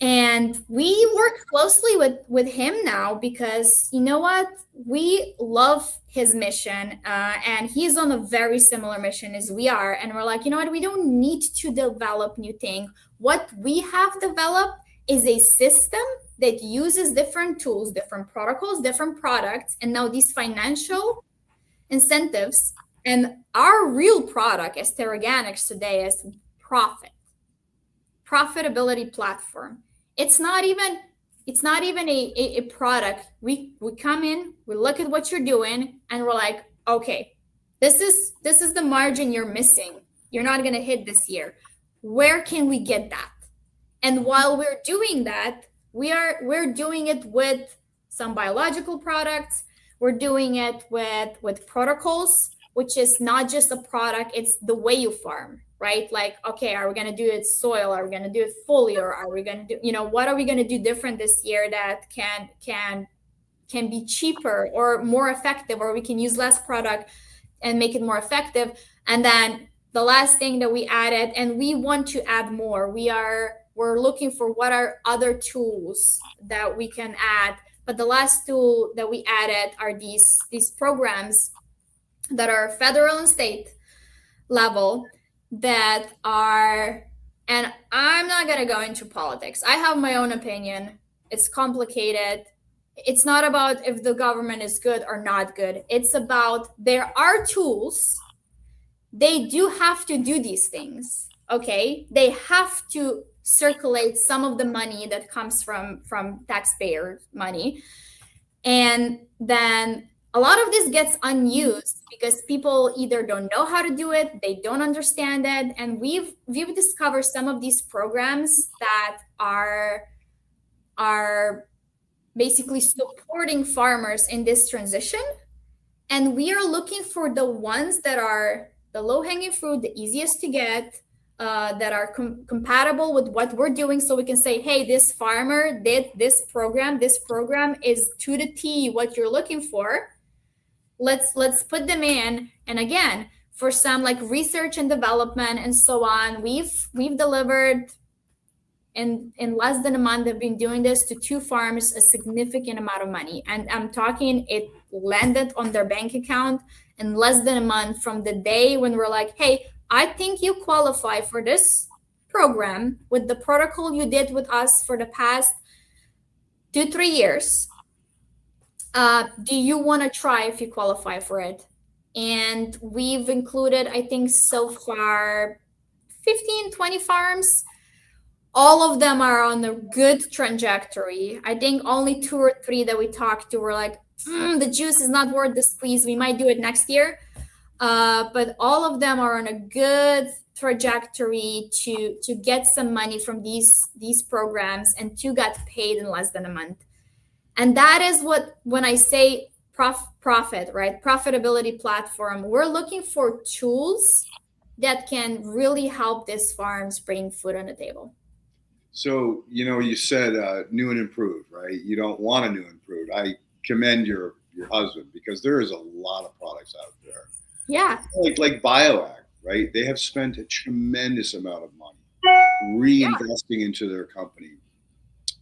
And we work closely with him now because you know what? We love his mission and he's on a very similar mission as we are. And we're like, you know what? We don't need to develop new thing. What we have developed is a system that uses different tools, different protocols, different products, and now these financial incentives. And our real product as TeraGanix today is profitability platform. It's not even a product. We come in, we look at what you're doing, and we're like, okay, this is the margin you're missing. You're not gonna hit this year. Where can we get that? And while we're doing that, we're doing it with some biological products. We're doing it with protocols, which is not just a product, it's the way you farm, right? Like, okay, are we going to do it soil? Are we going to do it foliar? Are we going to do, what are we going to do different this year that can be cheaper or more effective, or we can use less product and make it more effective? And then the last thing that we added, and we want to add more, we're looking for what are other tools that we can add. But the last tool that we added are these programs that are federal and state level that are, and I'm not going to go into politics. I have my own opinion. It's complicated. It's not about if the government is good or not good. It's about there are tools. They do have to do these things. Okay. They have to circulate some of the money that comes from taxpayer money. And then a lot of this gets unused because people either don't know how to do it, they don't understand it. And we've discovered some of these programs that are basically supporting farmers in this transition. And we are looking for the ones that are the low-hanging fruit, the easiest to get, that are compatible with what we're doing, so we can say, hey, this farmer did this program is to the T what you're looking for. Let's put them in. And again, for some like research and development and so on, we've delivered in less than a month. They've been doing this to 2 farms a significant amount of money, and I'm talking it landed on their bank account in less than a month from the day when we're like, hey, I think you qualify for this program with the protocol you did with us for the past 2-3 years. Do you want to try if you qualify for it? And we've included, I think so far, 15-20 farms. All of them are on a good trajectory. I think only 2 or 3 that we talked to were like, the juice is not worth the squeeze. We might do it next year. But all of them are on a good trajectory to get some money from these programs, and 2 got paid in less than a month. And that is what, when I say profit, right? Profitability platform, we're looking for tools that can really help these farms bring food on the table. So, you said new and improved, right? You don't want a new and improved. I commend your husband, because there is a lot of products out there. Yeah. Like BioAct, right? They have spent a tremendous amount of money reinvesting into their company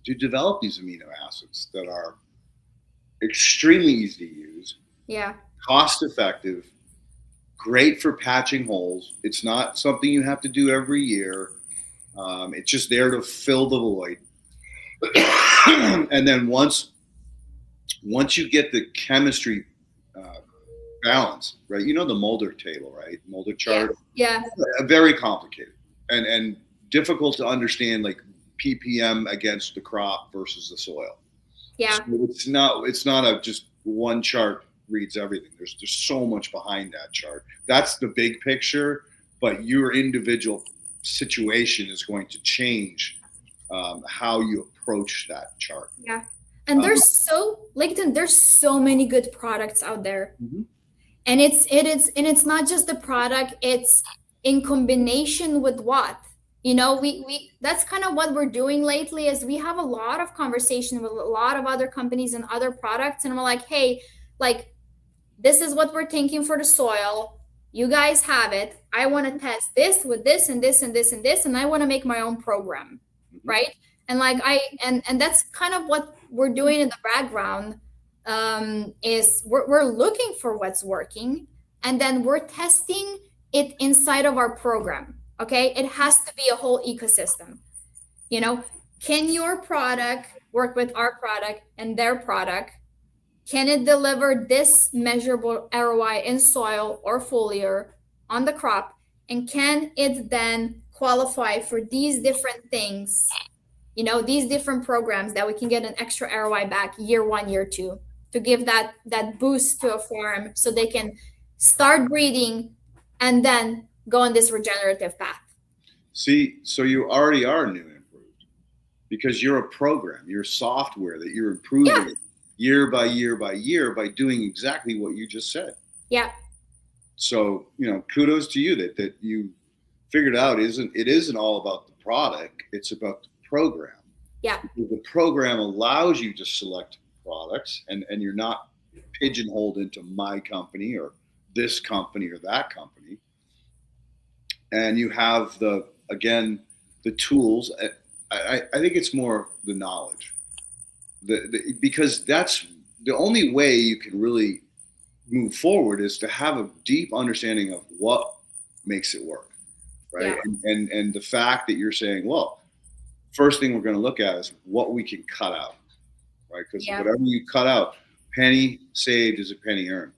to develop these amino acids that are extremely easy to use, cost effective, great for patching holes. It's not something you have to do every year. It's just there to fill the void. And then once you get the chemistry balance, right? The Mulder table, right? Mulder chart. Yeah. Very complicated and difficult to understand, like ppm against the crop versus the soil. Yeah. So it's not a just one chart reads everything. There's so much behind that chart. That's the big picture, but your individual situation is going to change how you approach that chart. Yeah. And Leighton, there's so many good products out there. Mm-hmm. And it's not just the product, it's in combination with what? We that's kind of what we're doing lately, is we have a lot of conversation with a lot of other companies and other products, and we're like, hey, like, this is what we're thinking for the soil. You guys have it. I want to test this with this and this and this and this, and I want to make my own program, right? And like and that's kind of what we're doing in the background. Is we're looking for what's working, and then we're testing it inside of our program. Okay, it has to be a whole ecosystem. Can your product work with our product and their product? Can it deliver this measurable ROI in soil or foliar on the crop? And can it then qualify for these different things, these different programs that we can get an extra ROI back year 1, year 2, to give that boost to a farm so they can start breeding and then go on this regenerative path. See, so you already are new and improved, because you're a program, you're software that you're improving year by year by year by doing exactly what you just said. Yeah. So, kudos to you that you figured out it isn't all about the product, it's about the program. Yeah. Because the program allows you to select products, and you're not pigeonholed into my company or this company or that company. And you have the tools. I think it's more the knowledge, because that's the only way you can really move forward, is to have a deep understanding of what makes it work, right? Yeah. And the fact that you're saying, well, first thing we're going to look at is what we can cut out, right? Because whatever you cut out, penny saved is a penny earned.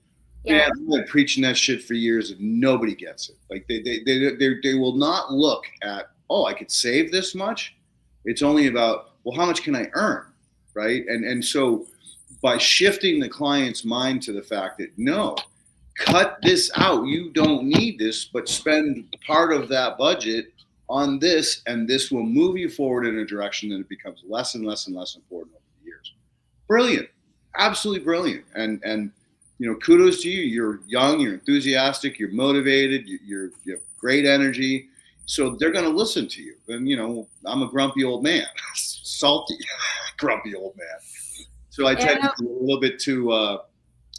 Yeah, I've been preaching that shit for years and nobody gets it. Like they will not look at, oh, I could save this much. It's only about, well, how much can I earn, right? And so by shifting the client's mind to the fact that, no, cut this out. You don't need this, but spend part of that budget on this, and this will move you forward in a direction that it becomes less and less and less important over the years. Brilliant, absolutely brilliant. And kudos to you. You're young, you're enthusiastic, you're motivated, you have great energy. So they're going to listen to you. And, I'm a grumpy old man, salty, grumpy old man. So I tend to be a little bit too, I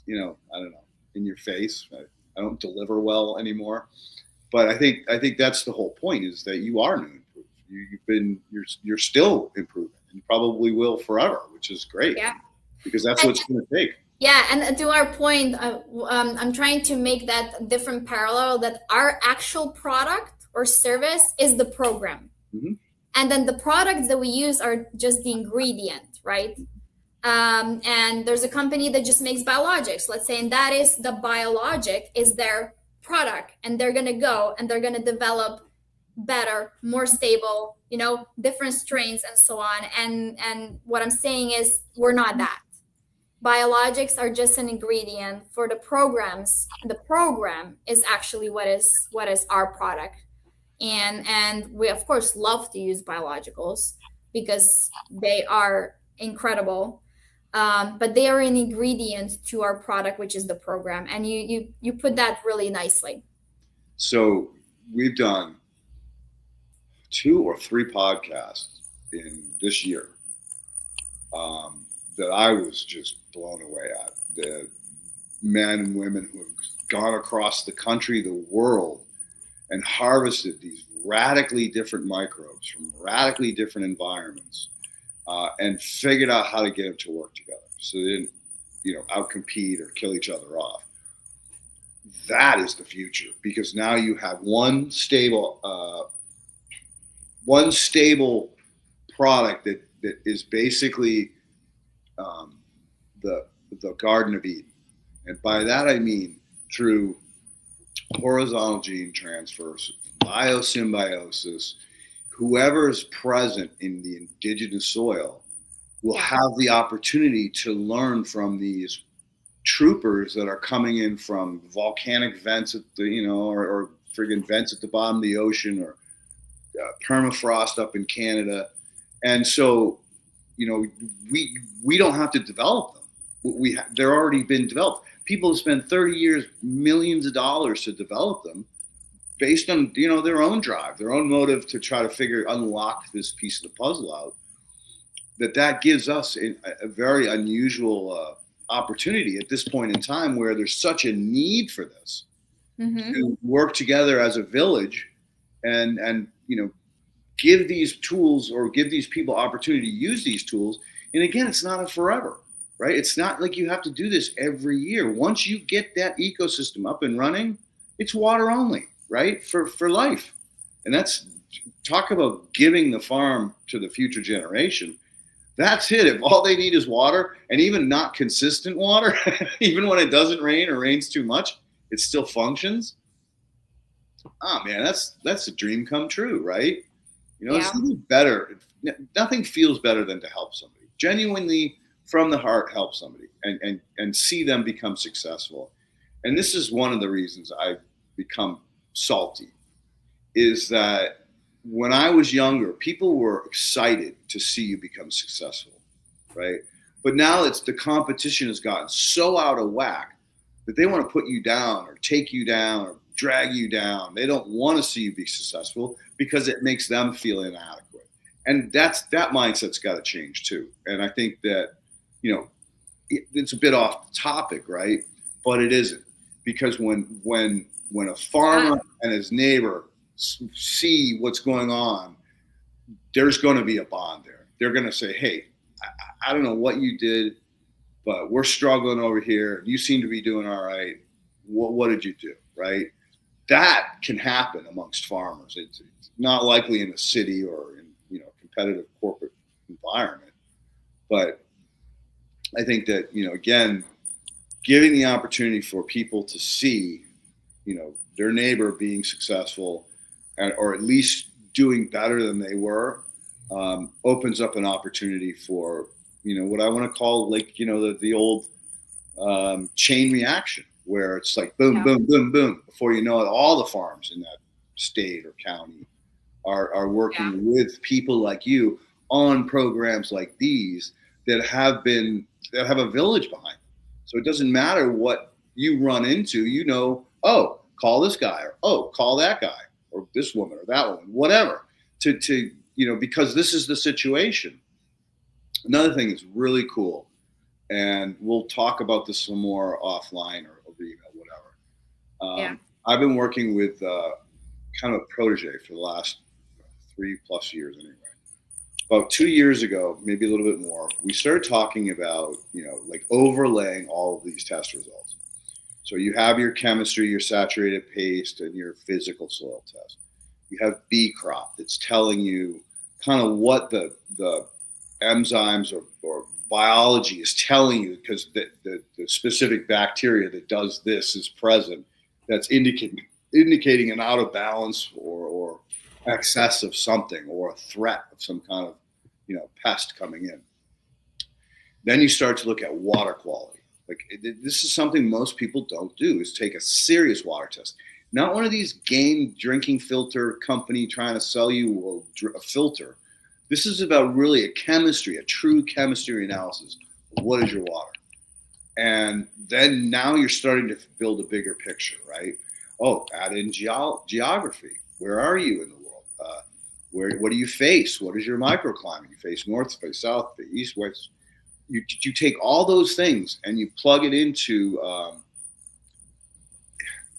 don't know, in your face. I don't deliver well anymore. But I think that's the whole point, is that you are new and improved. You're still improving, and you probably will forever, which is great. Yeah. Because that's what it's going to take. Yeah, and to our point, I'm trying to make that different parallel that our actual product or service is the program. Mm-hmm. And then the products that we use are just the ingredient, right? And there's a company that just makes biologics, let's say, and that is the biologic is their product, and they're going to go and they're going to develop better, more stable, different strains and so on. And what I'm saying is we're not that. Biologics are just an ingredient for the programs. The program is actually what is our product. And we of course love to use biologicals because they are incredible, but they are an ingredient to our product, which is the program. And you put that really nicely. So we've done 2 or 3 podcasts in this year that I was just blown away at. The men and women who have gone across the country, the world, and harvested these radically different microbes from radically different environments, and figured out how to get them to work together so they didn't, outcompete or kill each other off. That is the future, because now you have one stable product that is basically the Garden of Eden. And by that I mean through horizontal gene transfers, biosymbiosis, whoever is present in the indigenous soil will have the opportunity to learn from these troopers that are coming in from volcanic vents at the, or friggin' vents at the bottom of the ocean, or permafrost up in Canada. And so, we don't have to develop them. They're already been developed. People have spent 30 years, millions of dollars to develop them based on, their own drive, their own motive to try to unlock this piece of the puzzle out. That gives us a very unusual opportunity at this point in time, where there's such a need for this, to work together as a village and give these tools, or give these people opportunity to use these tools. And again, it's not a forever, right? It's not like you have to do this every year. Once you get that ecosystem up and running, it's water only, right? For life. And that's, talk about giving the farm to the future generation. That's it. If all they need is water, and even not consistent water, even when it doesn't rain or rains too much, it still functions. Oh man, that's a dream come true, right? It's nothing better. Nothing feels better than to help somebody. Genuinely, from the heart, help somebody and see them become successful. And this is one of the reasons I've become salty, is that when I was younger, people were excited to see you become successful, right? But now the competition has gotten so out of whack that they want to put you down or take you down or drag you down. They don't want to see you be successful because it makes them feel inadequate. And that mindset's got to change too. And I think that, it's a bit off topic, right? But it isn't, because when a farmer and his neighbor see what's going on, there's going to be a bond there. They're going to say, hey, I don't know what you did, but we're struggling over here. You seem to be doing all right. What did you do, right? That can happen amongst farmers. It's not likely in a city or in competitive corporate environment. But I think that, again, giving the opportunity for people to see, their neighbor being successful, or at least doing better than they were, opens up an opportunity for, what I want to call, like, the old chain reaction, where it's like boom, boom, boom, boom. Before you know it, all the farms in that state or county are working with people like you on programs like these that have a village behind them. So it doesn't matter what you run into, oh, call this guy, or oh, call that guy, or this woman, or that woman, whatever, to because this is the situation. Another thing that's really cool, and we'll talk about this some more offline or over email, whatever. I've been working with kind of a protege for the last 3+ years anyway. about 2 years ago, maybe a little bit more, we started talking about, like overlaying all of these test results. So you have your chemistry, your saturated paste, and your physical soil test. You have B crop that's telling you kind of what the enzymes or biology is telling you, because the specific bacteria that does this is present, that's indicating an out of balance or excess of something, or a threat of some kind of pest coming in. Then you start to look at water quality. Like, this is something most people don't do, is take a serious water test. Not one of these game drinking filter company trying to sell you a filter. This is about really a true chemistry analysis. What is your water? And then now you're starting to build a bigger picture, right? Oh, add in geography. Where are you in the world? What do you face? What is your microclimate? You face north, face south, face east, west. You take all those things and you plug it into,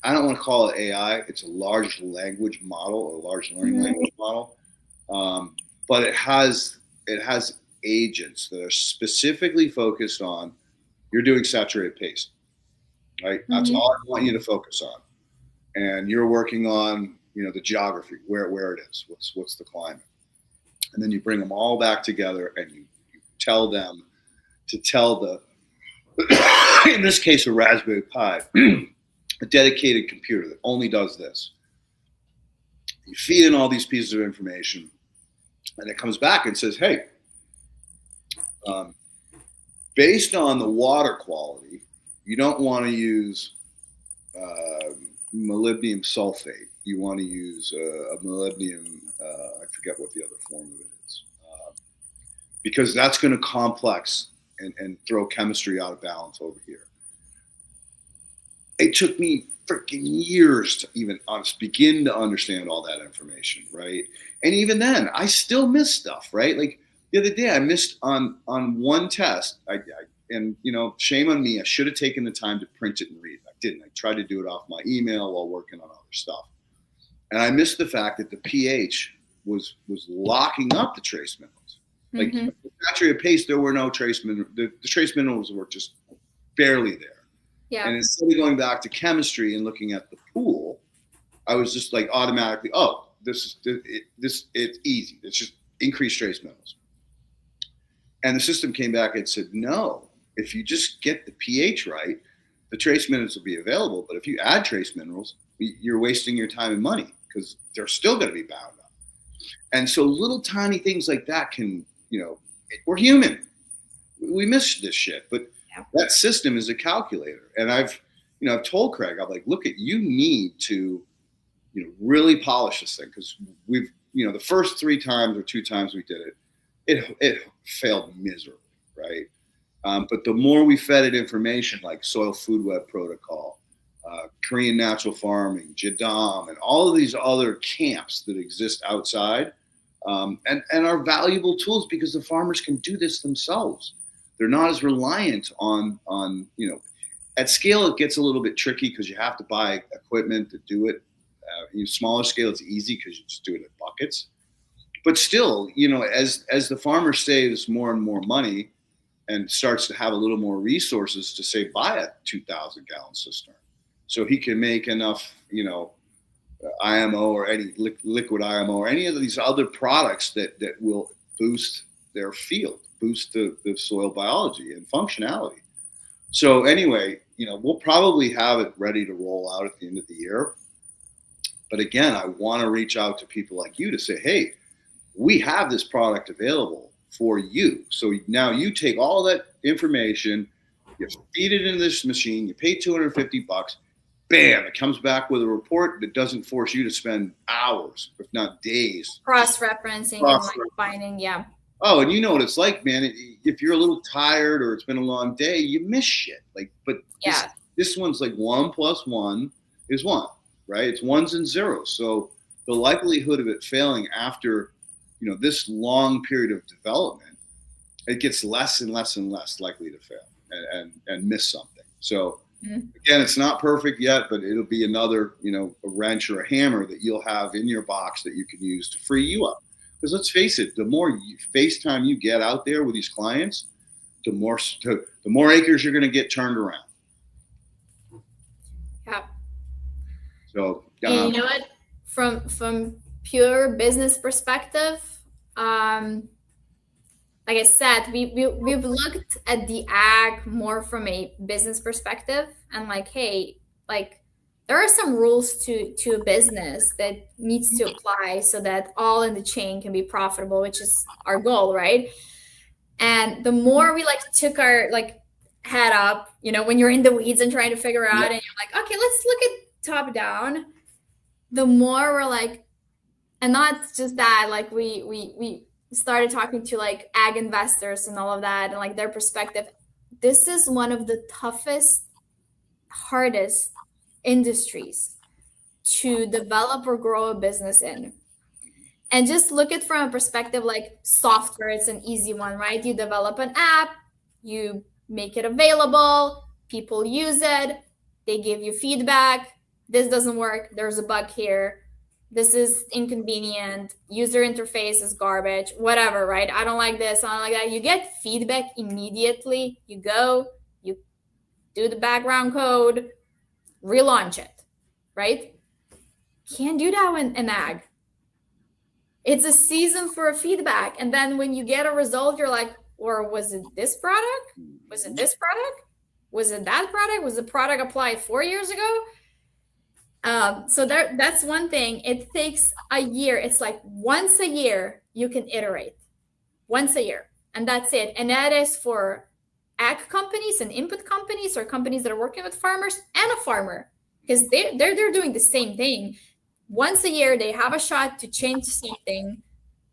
I don't want to call it AI. It's a large language model, or a large learning language model. But it has agents that are specifically focused on, you're doing saturated paste, right? That's all I want you to focus on. And you're working on, the geography, where it is, what's the climate. And then you bring them all back together and you tell them to tell the, in this case, a Raspberry Pi, a dedicated computer that only does this. You feed in all these pieces of information, and it comes back and says, hey, based on the water quality, you don't want to use molybdenum sulfate. You want to use a molybdenum, I forget what the other form of it is, because that's going to complex and throw chemistry out of balance over here. It took me freaking years to even begin to understand all that information, right? And even then, I still miss stuff, right? Like the other day, I missed on one test. And shame on me. I should have taken the time to print it and read it. I didn't. I tried to do it off my email while working on other stuff. And I missed the fact that the pH was locking up the trace minerals. Like the saturated paste, there were no trace minerals. The trace minerals were just barely there. Yeah. And instead of going back to chemistry and looking at the pool, I was just like automatically, oh, it's easy. It's just increased trace minerals. And the system came back and said, no, if you just get the pH right, the trace minerals will be available. But if you add trace minerals, you're wasting your time and money, because they're still going to be bound up. And so little tiny things like that can, we're human. We miss this shit. But that system is a calculator. And I've told Craig, I'm like, look, you need to, really polish this thing, because we've, the first 3 times or 2 times we did it, it failed miserably, right? But the more we fed it information like soil food web protocol, Korean natural farming, Jadam, and all of these other camps that exist outside, and are valuable tools, because the farmers can do this themselves. They're not as reliant on at scale. It gets a little bit tricky because you have to buy equipment to do it. Smaller scale, it's easy because you just do it in buckets. But still, as the farmer saves more and more money and starts to have a little more resources to, say, buy a 2,000 gallon cistern, so he can make enough, IMO or any liquid IMO or any of these other products that will boost their field, boost the soil biology and functionality. So anyway, we'll probably have it ready to roll out at the end of the year. But again, I want to reach out to people like you to say, hey, we have this product available for you. So now you take all that information, you feed it into this machine, you pay $250, bam, it comes back with a report that doesn't force you to spend hours, if not days. Cross-referencing and finding, yeah. Oh, and you know what it's like, man. If you're a little tired or it's been a long day, you miss shit. But this one's like 1 + 1 is 1, right? It's ones and zeros. So the likelihood of it failing after, this long period of development, it gets less and less and less likely to fail and miss something. So again, it's not perfect yet, but it'll be another, a wrench or a hammer that you'll have in your box that you can use to free you up. Because let's face it, the more FaceTime you get out there with these clients, the more acres you're going to get turned around. Yeah. So, and you know what? From pure business perspective, like I said, we've looked at the ag more from a business perspective, and like, hey, like there are some rules to a business that needs to apply so that all in the chain can be profitable, which is our goal, right? And the more we like took our like head up, when you're in the weeds and trying to figure out, and you're like, okay, let's look at top down. The more we're like, and not just that, like we started talking to like ag investors and all of that, and like their perspective. This is one of the toughest, hardest industries to develop or grow a business in. And just look at from a perspective like software, it's an easy one, right? You develop an app, you make it available, people use it, they give you feedback. This doesn't work, there's a bug here, this is inconvenient, user interface is garbage, whatever, right? I don't like this, I don't like that. You get feedback immediately. You go, you do the background code, relaunch it, right? Can't do that in ag. It's a season for a feedback. And then when you get a result, you're like, or was it this product? Was it this product? Was it that product? Was the product applied 4 years ago? So that's one thing. It takes a year. It's like once a year you can iterate. Once a year. And that's it. And that is for ag companies and input companies, or companies that are working with farmers and a farmer, because they're doing the same thing. Once a year, they have a shot to change something,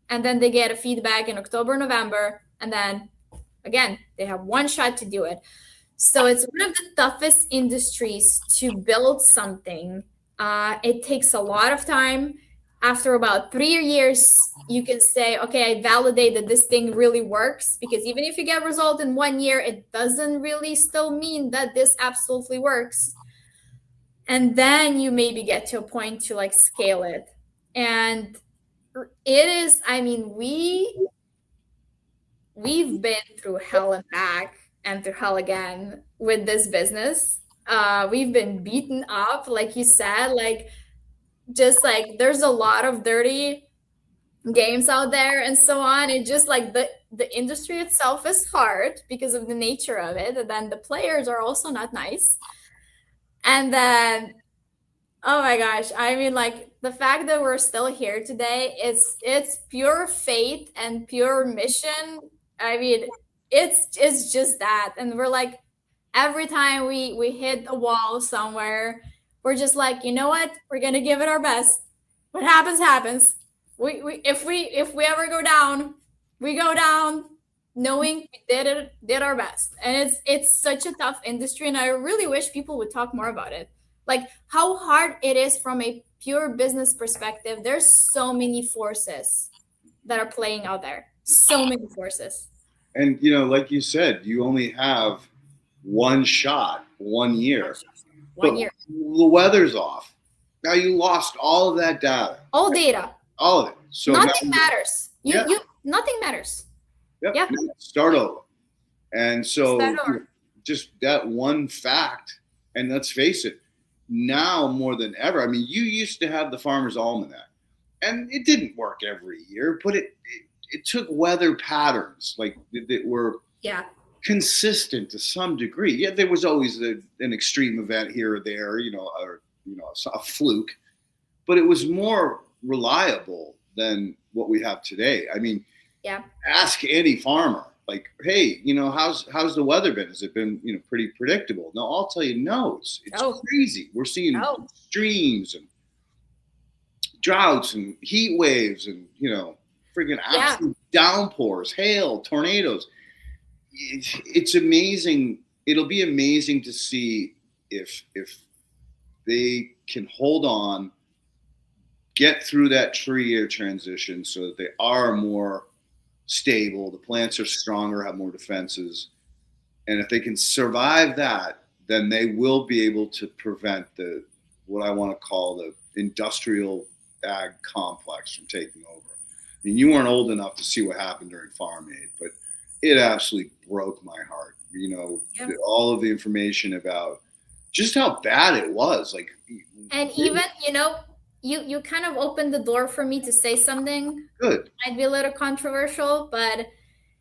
and then they get a feedback in October, November, and then again, they have one shot to do it. So it's one of the toughest industries to build something. It takes a lot of time. After about 3 years, you can say, okay, I validate that this thing really works, because even if you get a result in 1 year, it doesn't really still mean that this absolutely works. And then you maybe get to a point to like scale it. And it is, I mean, we've been through hell and back and through hell again with this business. We've been beaten up, like you said, like just like there's a lot of dirty games out there and so on. It just like the industry itself is hard because of the nature of it. And then the players are also not nice. And then, oh my gosh, I mean, like the fact that we're still here today, it's pure fate and pure mission. I mean, it's just that. And we're like, every time we hit a wall somewhere, we're just like, you know what? We're gonna give it our best. What happens, happens. If we ever go down, we go down knowing we did our best. And it's such a tough industry, and I really wish people would talk more about it. Like how hard it is from a pure business perspective. There's so many forces that are playing out there. So many forces. And like you said, you only have one shot, 1 year. 1 year. The weather's off. Now you lost all of that data. All data. All of it. So nothing matters. Nothing matters. Yep. Yeah. Start over. And so just that one fact, and let's face it, now more than ever, I mean, you used to have the Farmer's Almanac, and it didn't work every year, but it took weather patterns like that were consistent to some degree. Yeah, there was always an extreme event here or there, or a fluke, but it was more reliable than what we have today. I mean, ask any farmer, like, hey, how's the weather been? Has it been, pretty predictable? No, I'll tell you, no, it's crazy. We're seeing extremes and droughts and heat waves and, freaking absolute downpours, hail, tornadoes. It's amazing. It'll be amazing to see if they can hold on, get through that 3-year transition so that they are more stable, the plants are stronger, have more defenses. And if they can survive that, then they will be able to prevent what I want to call the industrial ag complex from taking over. mean, you weren't old enough to see what happened during Farm Aid, but it absolutely broke my heart. All of the information about just how bad it was. Like, and even you kind of opened the door for me to say something. Good. Might be a little controversial, but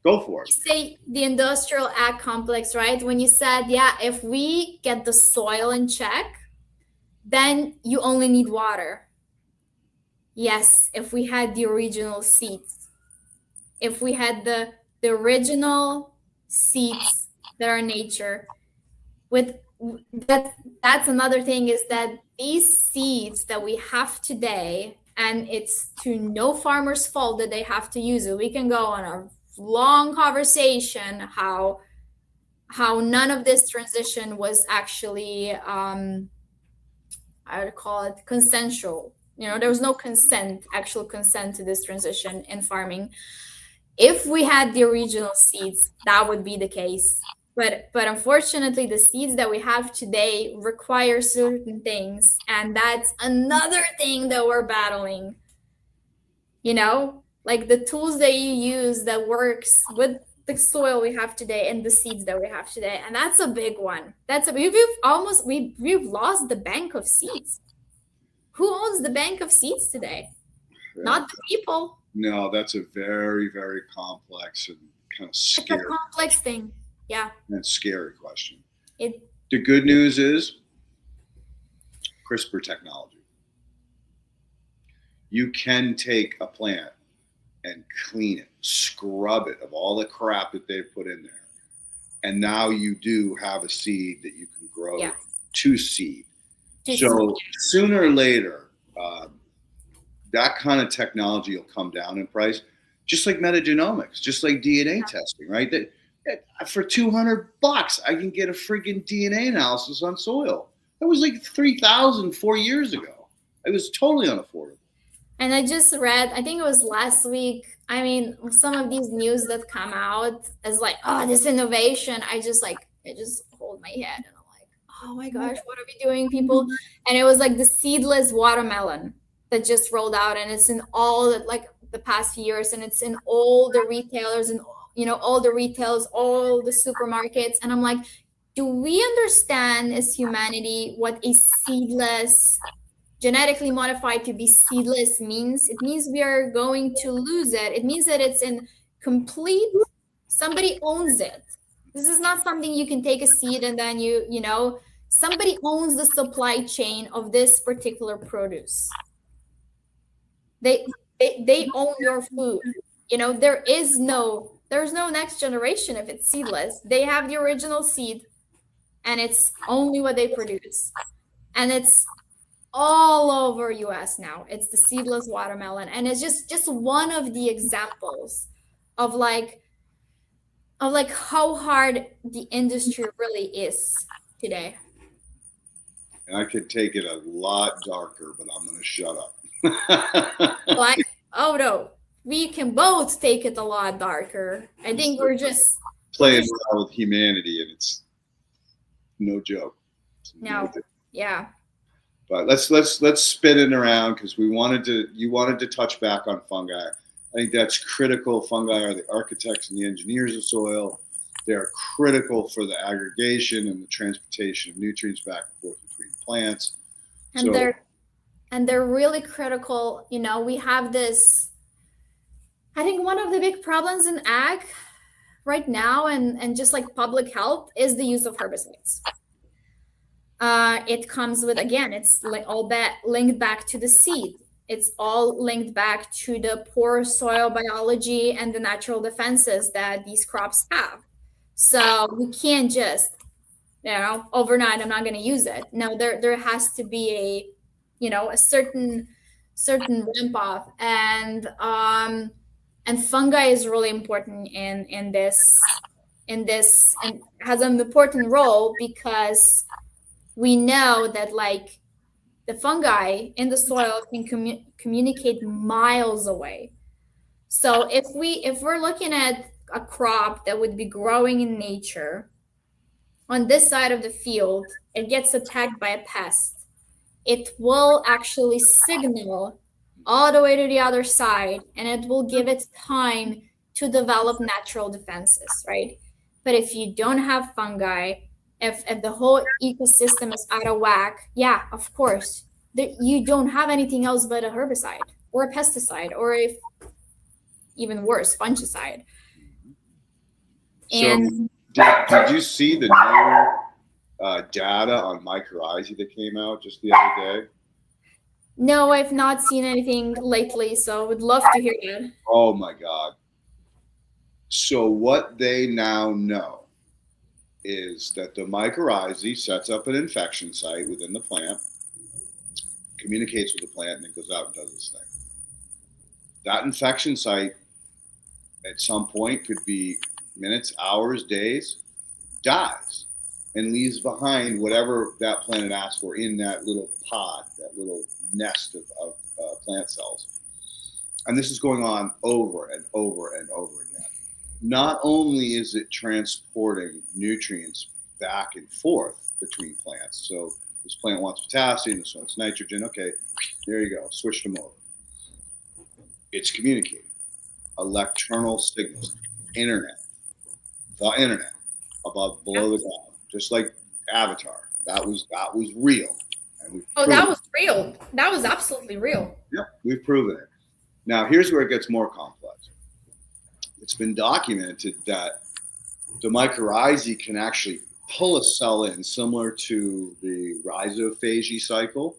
go for it. You say the industrial ag complex, right? When you said, yeah, if we get the soil in check, then you only need water. Yes, if we had the original seeds, if we had the original seeds that are nature, with that's another thing, is that these seeds that we have today, and it's to no farmer's fault that they have to use it. We can go on a long conversation how none of this transition was actually I would call it consensual. There was no actual consent to this transition in farming. If we had the original seeds, that would be the case. But unfortunately, the seeds that we have today require certain things, and that's another thing that we're battling. Like the tools that you use that works with the soil we have today and the seeds that we have today, and that's a big one. We've lost the bank of seeds. Who owns the bank of seeds today? Yeah. Not the people. No, that's a very, very complex and kind of scary. It's a complex thing. Yeah. And scary question. The good news is CRISPR technology. You can take a plant and clean it, scrub it of all the crap that they've put in there. And now you do have a seed that you can grow to seed. So sooner or later, that kind of technology will come down in price, just like metagenomics, just like DNA testing, right? That for $200, I can get a freaking DNA analysis on soil. That was like $3,000 4 years ago. It was totally unaffordable. And I just read, I think it was last week, I mean, some of these news that come out as like, oh, this innovation, I just hold my head and I'm like, oh my gosh, what are we doing, people? And it was like the seedless watermelon that just rolled out, and it's in all the past few years, and it's in all the retailers and all the retails, all the supermarkets. And I'm like, do we understand as humanity what a seedless, genetically modified to be seedless means? It means we are going to lose it. It means that it's in complete, somebody owns it. This is not something you can take a seed and then somebody owns the supply chain of this particular produce. They own your food. There's no next generation if it's seedless. They have the original seed, and it's only what they produce. And it's all over US now. It's the seedless watermelon. And it's just one of the examples of how hard the industry really is today. And I could take it a lot darker, but I'm going to shut up. Oh no, we can both take it a lot darker. I think we're just playing around with humanity, and it's no joke. Yeah. But let's spin it around, because you wanted to touch back on fungi. I think that's critical. Fungi are the architects and the engineers of soil. They're critical for the aggregation and the transportation of nutrients back and forth between plants. And they're really critical. We have this, I think one of the big problems in ag right now, and just like public health, is the use of herbicides. It comes with, again, it's all linked back to the seed. It's all linked back to the poor soil biology and the natural defenses that these crops have. So we can't just, overnight, I'm not going to use it. No, there has to be a certain ramp off, and fungi is really important in this, and has an important role, because we know that the fungi in the soil can communicate miles away. So if we're looking at a crop that would be growing in nature, on this side of the field, it gets attacked by a pest, it will actually signal all the way to the other side, and it will give it time to develop natural defenses, right? But if you don't have fungi, if the whole ecosystem is out of whack, yeah, of course, you don't have anything else but a herbicide or a pesticide, or if even worse, fungicide. So And did you see the new data on mycorrhizae that came out just the other day? no, I've not seen anything lately, so I would love to hear that. Oh my God. So what they now know is that the mycorrhizae sets up an infection site within the plant, communicates with the plant, and then goes out and does its thing. That infection site at some point, could be minutes, hours, days, dies and leaves behind whatever that plant had asked for in that little pod, that little nest of plant cells. And this is going on over and over and over again. Not only is it transporting nutrients back and forth between plants, so this plant wants potassium, this wants nitrogen, okay, there you go, switched them over. It's communicating. Electronal signals, the internet, above, below the ground, just like Avatar. That was real. And that was real. That was absolutely real. Yep, we've proven it. Now, here's where it gets more complex. It's been documented that the mycorrhizae can actually pull a cell in, similar to the rhizophagy cycle.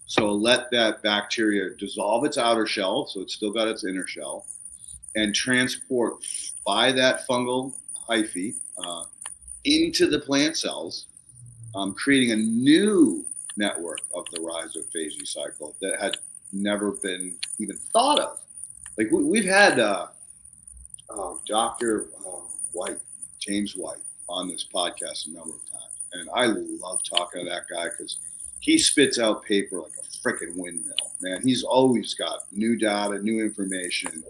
So let that bacteria dissolve its outer shell, so it's still got its inner shell, and transport by that fungal hyphae into the plant cells, creating a new network of the rhizophagy cycle that had never been even thought of. Like we've had Dr. White, James White, on this podcast a number of times, and I love talking to that guy because he spits out paper like a freaking windmill. Man, he's always got new data, new information.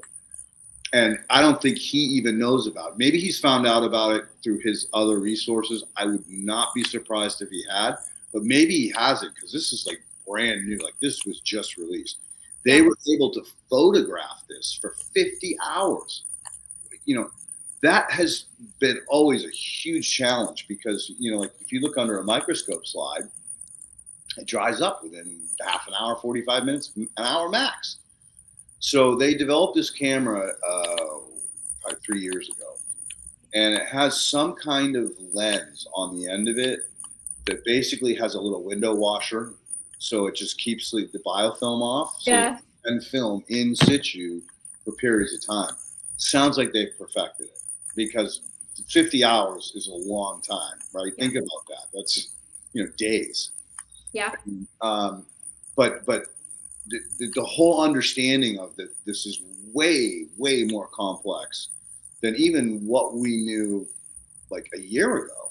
And I don't think he even knows about it. Maybe he's found out about it through his other resources. I would not be surprised if he had, but maybe he hasn't, because this is like brand new. Like this was just released. They were able to photograph this for 50 hours. You know, that has been always a huge challenge because, you know, like if you look under a microscope slide, it dries up within half an hour, 45 minutes, an hour max. So they developed this camera probably 3 years ago, and it has some kind of lens on the end of it that basically has a little window washer, so it just keeps the biofilm off. So you can film in situ for periods of time. Sounds like they've perfected it, because 50 hours is a long time, right? Yeah. Think about that. That's, you know, days. Yeah. But the whole understanding of this is way, way more complex than even what we knew like a year ago.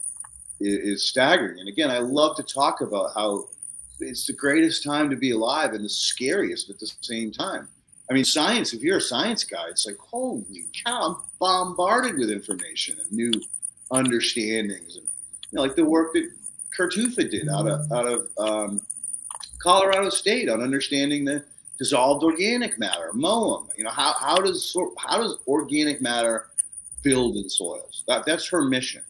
Is staggering. And again, I love to talk about how it's the greatest time to be alive and the scariest at the same time. I mean, science, if you're a science guy, it's like, holy cow, I'm bombarded with information and new understandings. And, you know, like the work that Kurtufa did out of Colorado State on understanding the dissolved organic matter, MOEM. You know, how does organic matter build in soils? That's her mission.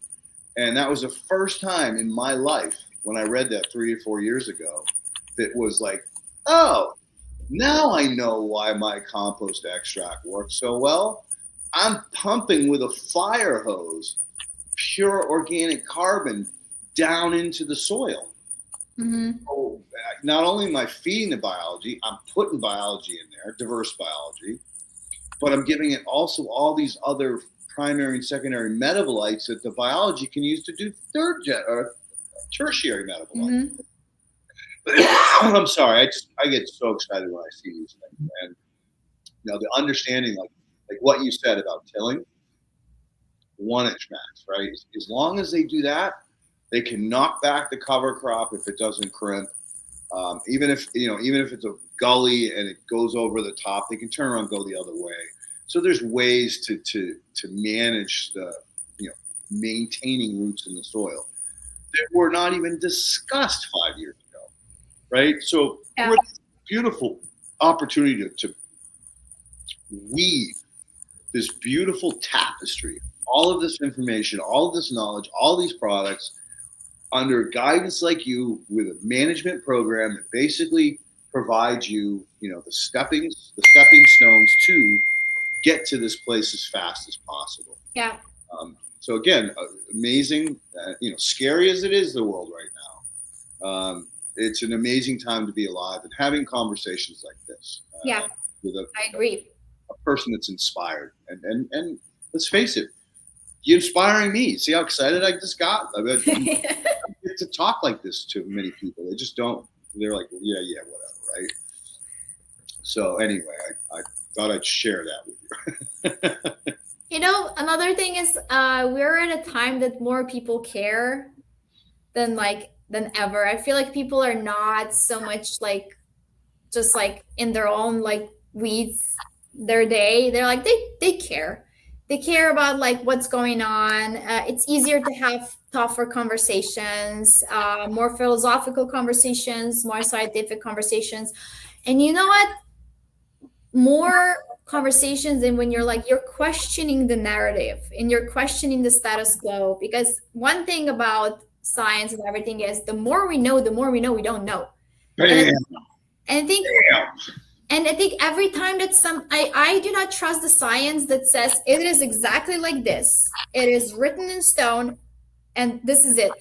And that was the first time in my life when I read that 3 or 4 years ago that was like, oh, now I know why my compost extract works so well. I'm pumping with a fire hose pure organic carbon down into the soil. Mm-hmm. So not only am I feeding the biology, I'm putting biology in there, diverse biology, but I'm giving it also all these other primary and secondary metabolites that the biology can use to do tertiary metabolites. Mm-hmm. I'm sorry, I get so excited when I see these things, and you know, the understanding like what you said about tilling, 1 inch max, right? As long as they do that, they can knock back the cover crop if it doesn't crimp. Even if it's a gully and it goes over the top, they can turn around and go the other way. So there's ways to manage the, you know, maintaining roots in the soil that were not even discussed 5 years ago, right? So we're in this beautiful opportunity to weave this beautiful tapestry, all of this information, all of this knowledge, all these products under guidance like you with a management program that basically provides you, the stepping stones to get to this place as fast as possible. Yeah. So again, amazing, scary as it is, the world right now. It's an amazing time to be alive and having conversations like this. With I agree. A person that's inspired. And let's face it, you're inspiring me. See how excited I just got? I get to talk like this to many people. They just don't. They're like, yeah, whatever, right? So anyway, I thought I'd share that with you. Another thing is we're in a time that more people care than ever. I feel like people are not so much just in their own weeds their day. They're like they care. They care about what's going on. It's easier to have tougher conversations, more philosophical conversations, more scientific conversations. And you know what? More conversations than when you're questioning the narrative and you're questioning the status quo. Because one thing about science and everything is the more we know we don't know. And I think every time that I do not trust the science that says it is exactly like this. It is written in stone and this is it.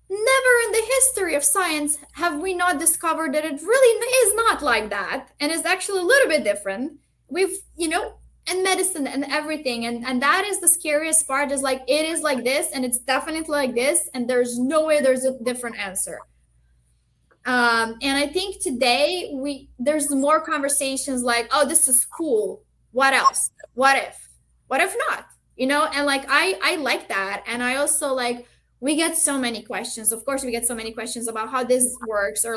Never in the history of science have we not discovered that it really is not like that. And it's actually a little bit different. We've, and medicine and everything. And that is the scariest part is it is like this and it's definitely like this. And there's no way there's a different answer. And I think today there's more conversations oh, this is cool. What else? What if not? And I like that. And I also we get so many questions. Of course, we get so many questions about how this works, or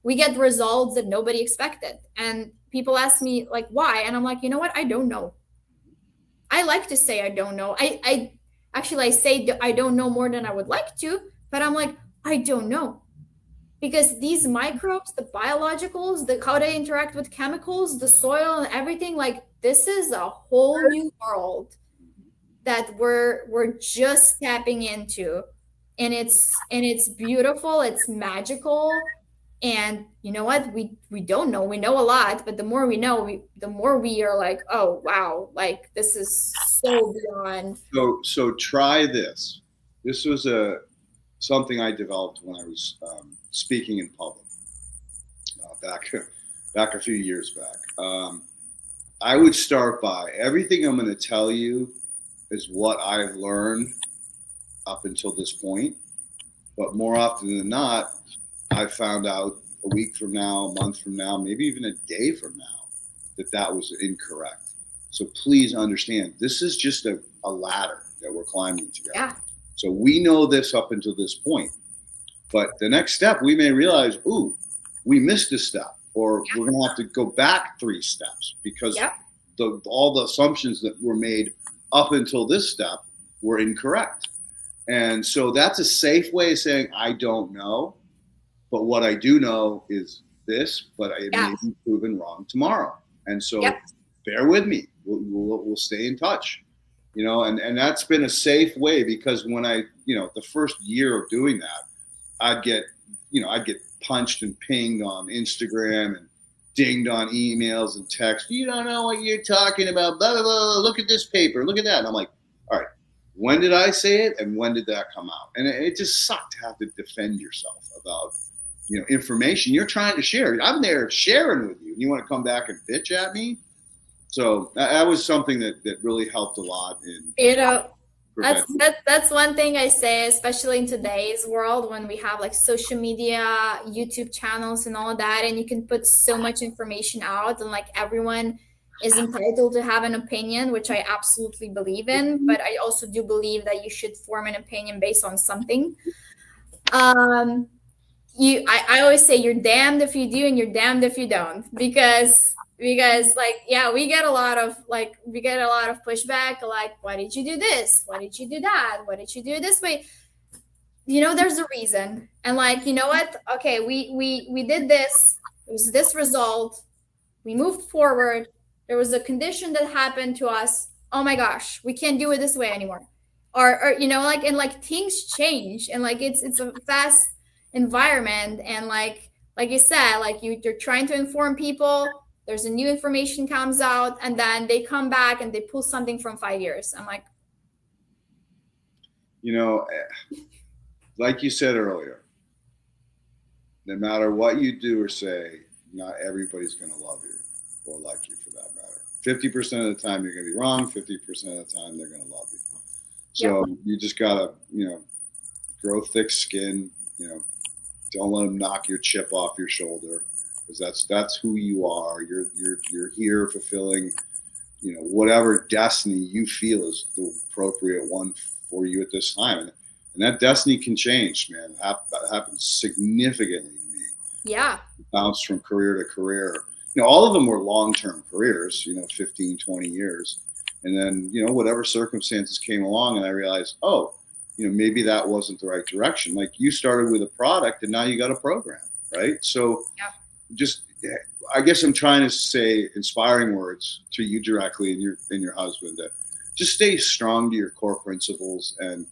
we get results that nobody expected. And people ask me why? And I'm like, you know what? I don't know. I like to say I don't know. I say I don't know more than I would like to, but I'm like, I don't know. Because these microbes, the biologicals, how they interact with chemicals, the soil and everything, this is a whole new world that we're just tapping into. And it's beautiful, it's magical. And you know what? We don't know. We know a lot, but the more we know, the more we are oh wow, this is so beyond. So try this. This was something I developed when I was speaking in public back a few years back. I would start by everything I'm going to tell you is what I've learned up until this point. But more often than not, I found out a week from now, a month from now, maybe even a day from now, that was incorrect. So please understand, this is just a ladder that we're climbing together. Yeah. So we know this up until this point. But the next step, we may realize, ooh, we missed a step, or we're going to have to go back 3 steps because all the assumptions that were made up until this step were incorrect. And so that's a safe way of saying, I don't know, but what I do know is this, but it may be proven wrong tomorrow. And so bear with me. We'll stay in touch. And that's been a safe way, because when I, the first year of doing that, I'd get punched and pinged on Instagram and dinged on emails and texts. You don't know what you're talking about. Blah, blah, blah. Look at this paper. Look at that. And I'm like, all right, when did I say it? And when did that come out? And it just sucked to have to defend yourself about, information you're trying to share. I'm there sharing with you. You want to come back and bitch at me? So that was something that really helped a lot in that's one thing I say, especially in today's world when we have social media, YouTube channels and all that, and you can put so much information out, and everyone is entitled to have an opinion, which I absolutely believe in, but I also do believe that you should form an opinion based on something. I always say you're damned if you do and you're damned if you don't, because we get a lot of pushback, why did you do this, why did you do that, why did you do it this way? There's a reason. And you know what, okay, we did this, it was this result, We moved forward. There was a condition that happened to us. Oh my gosh, we can't do it this way anymore. Or like, and like things change, and like it's a fast environment, and like you said, like you're trying to inform people. There's a new information comes out, and then they come back and they pull something from 5 years. I'm like, like you said earlier, no matter what you do or say, not everybody's going to love you or like you for that matter. 50% of the time you're going to be wrong. 50% of the time they're going to love you. So you just got to, grow thick skin, don't let them knock your chip off your shoulder, because that's who you are. You're here fulfilling, whatever destiny you feel is the appropriate one for you at this time. And that destiny can change, man. That happens significantly to me. Yeah. Bounce from career to career. All of them were long-term careers, 15, 20 years. And then, whatever circumstances came along, and I realized, maybe that wasn't the right direction. Like, you started with a product and now you got a program, right? So I guess I'm trying to say inspiring words to you directly and your husband, that just stay strong to your core principles and,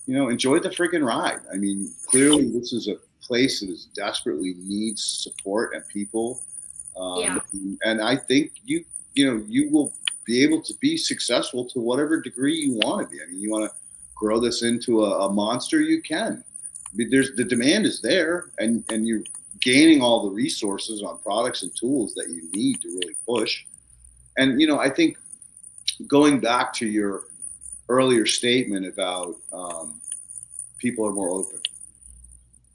enjoy the freaking ride. I mean, clearly this is a place that desperately needs support and people. And I think you will be able to be successful to whatever degree you want to be. I mean, you want to grow this into a monster, you can. The demand is there, and you're gaining all the resources on products and tools that you need to really push. And, I think going back to your earlier statement about people are more open.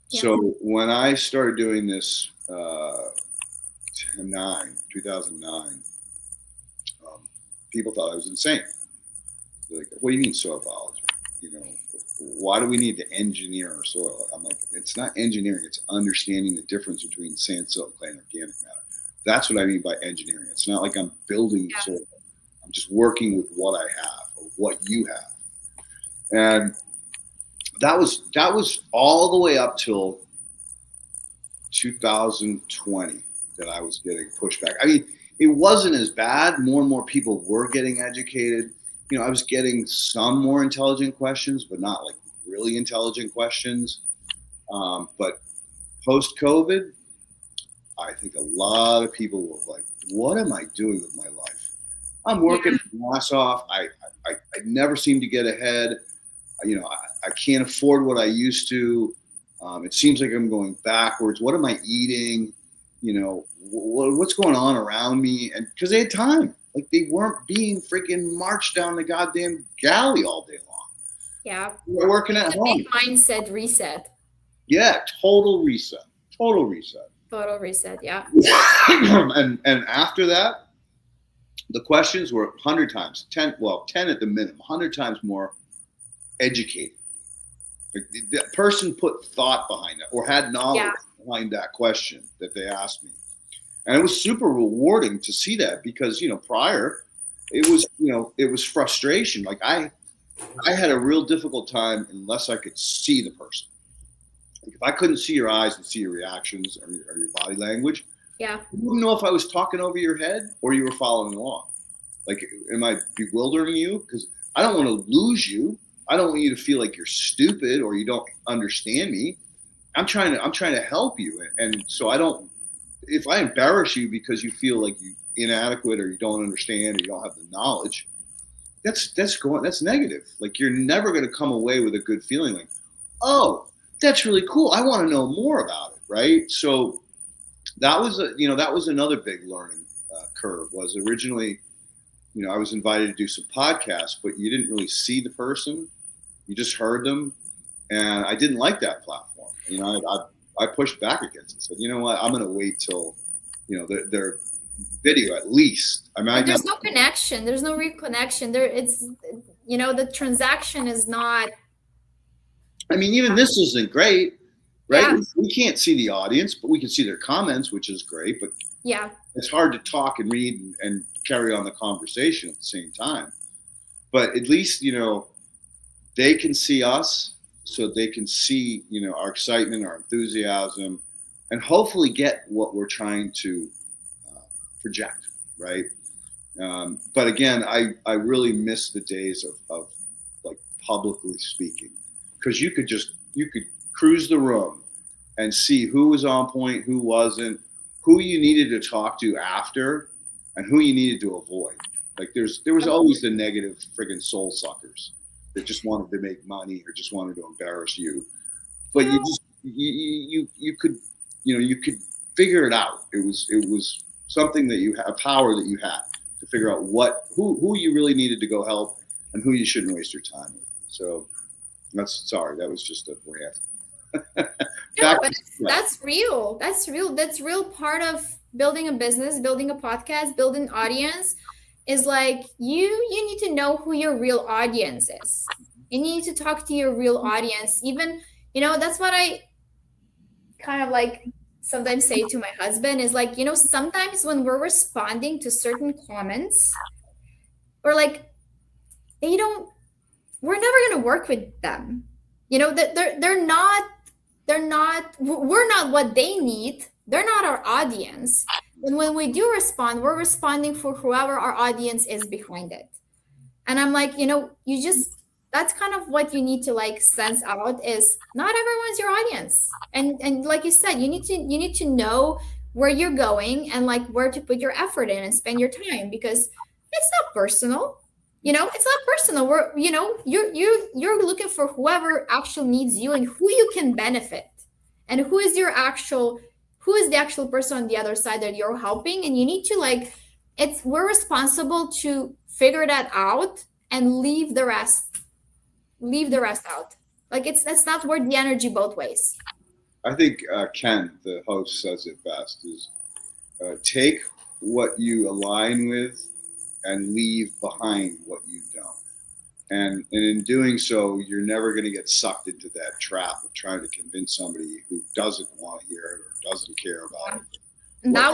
Yeah. So when I started doing this 2009, people thought I was insane. They're like, what do you mean soil biology? Why do we need to engineer our soil? I'm like, it's not engineering, it's understanding the difference between sand, silt, clay, and organic matter. That's what I mean by engineering. It's not like I'm building soil. I'm just working with what I have or what you have. And that was all the way up till 2020 that I was getting pushback. I mean, it wasn't as bad. More and more people were getting educated. I was getting some more intelligent questions, but not like really intelligent questions. But post-COVID, I think a lot of people were like, what am I doing with my life? I'm working my ass off. I never seem to get ahead. I can't afford what I used to. It seems like I'm going backwards. What am I eating? What's going on around me? And because they had time. Like, they weren't being freaking marched down the goddamn galley all day long. Yeah. We're working at home. Big mindset reset. Yeah, total reset. Total reset. Total reset, yeah. and after that, the questions were 100 times, 10 at the minimum, 100 times more educated. Like, that person put thought behind it or had knowledge behind that question that they asked me. And it was super rewarding to see that, because, prior it was frustration. Like, I had a real difficult time unless I could see the person. Like, if I couldn't see your eyes and see your reactions or your body language, you wouldn't know if I was talking over your head or you were following along. Like, am I bewildering you? Because I don't want to lose you. I don't want you to feel like you're stupid or you don't understand me. I'm trying to help you. And so if I embarrass you because you feel like you're inadequate or you don't understand or you don't have the knowledge, that's negative. Like, you're never going to come away with a good feeling like, oh, that's really cool. I want to know more about it. Right. So that was another big learning curve. Was originally, I was invited to do some podcasts, but you didn't really see the person. You just heard them. And I didn't like that platform. I pushed back against it. Said, you know what? I'm going to wait till, their video at least. I mean, there's no connection. There's no real connection. The transaction is not. I mean, even this isn't great, right? Yeah. We can't see the audience, but we can see their comments, which is great. But it's hard to talk and read and carry on the conversation at the same time. But at least, they can see us. So they can see, our excitement, our enthusiasm, and hopefully get what we're trying to project, right? But again, I really miss the days of like publicly speaking, because you could cruise the room and see who was on point, who wasn't, who you needed to talk to after, and who you needed to avoid. Like there was always the negative friggin' soul suckers that just wanted to make money or just wanted to embarrass you. But you could figure it out. It was something that you had, a power that you had to figure out who you really needed to go help and who you shouldn't waste your time with. So that was just a rant. No, but that's real. That's real. That's real part of building a business, building a podcast, building audience is like you need to know who your real audience is. You need to talk to your real audience. Even, that's what I kind of like sometimes say to my husband is like, sometimes when we're responding to certain comments, we're like, we're never going to work with them. We're not what they need. They're not our audience. And when we do respond, we're responding for whoever our audience is behind it. And I'm like, that's kind of what you need to like sense out is not everyone's your audience. And like you said, you need to know where you're going and like where to put your effort in and spend your time, because it's not personal. It's not personal. You're looking for whoever actually needs you and who you can benefit, and who is the actual person on the other side that you're helping. And you need to we're responsible to figure that out and leave the rest out. Like it's not worth the energy both ways. I think Ken, the host, says it best: is take what you align with and leave behind what you don't. And in doing so, you're never going to get sucked into that trap of trying to convince somebody who doesn't want to hear it or doesn't care about it. And that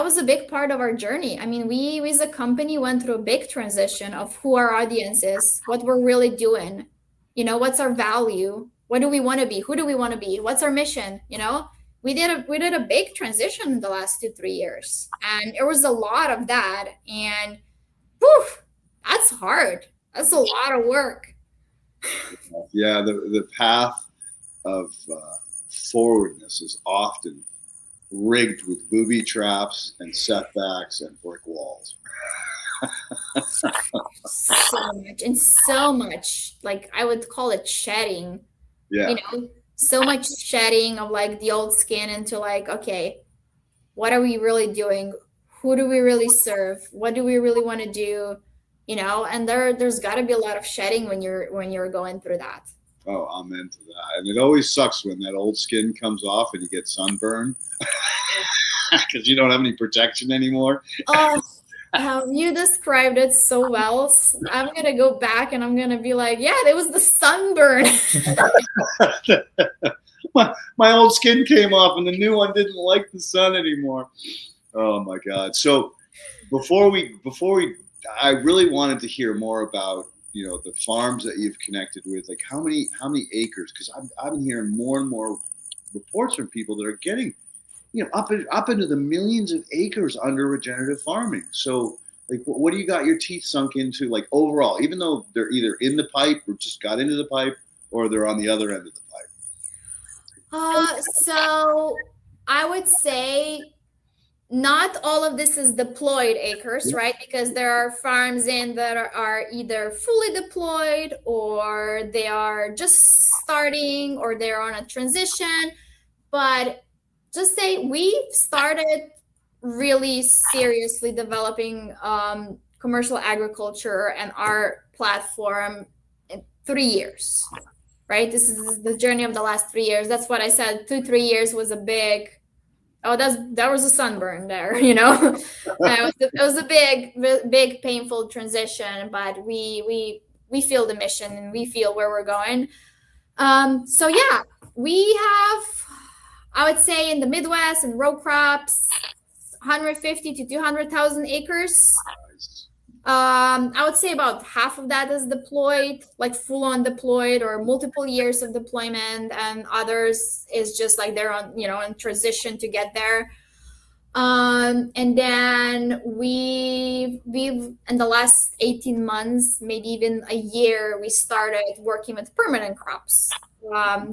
was a big part of our journey. I mean, we as a company went through a big transition of who our audience is, what we're really doing, what's our value, what do we want to be, who do we want to be, what's our mission. We did a big transition in the last 2-3 years, and it was a lot of that. And that's hard. That's a lot of work. Yeah, the path of forwardness is often rigged with booby traps and setbacks and brick walls. so much, like I would call it shedding. Yeah. So much shedding of like the old skin into like, okay, what are we really doing? Who do we really serve? What do we really want to do? And there's got to be a lot of shedding when you're going through that. Oh, I'm into that. And it always sucks when that old skin comes off and you get sunburned because you don't have any protection anymore. Oh, you described it so well. I'm going to go back and I'm going to be like, yeah, there was the sunburn. my old skin came off and the new one didn't like the sun anymore. Oh my God. So before we I really wanted to hear more about, the farms that you've connected with, like how many acres, because I've been hearing more and more reports from people that are getting, up into the millions of acres under regenerative farming. So like, what do you got your teeth sunk into, like overall, even though they're either in the pipe or just got into the pipe or they're on the other end of the pipe? So I would say not all of this is deployed acres, right? Because there are farms that are either fully deployed or they are just starting or they're on a transition. But just say we've started really seriously developing commercial agriculture and our platform in 3 years, right? This is the journey of the last 3 years. That's what I said. 2-3 years was a big, that was a sunburn there, it was a big painful transition, but we feel the mission and we feel where we're going. So yeah, we have, I would say in the Midwest and row crops, 150 to 200,000 acres. I would say about half of that is deployed, like full on deployed or multiple years of deployment, and others is just like they're on, in transition to get there. And then we've in the last 18 months, maybe even a year, we started working with permanent crops.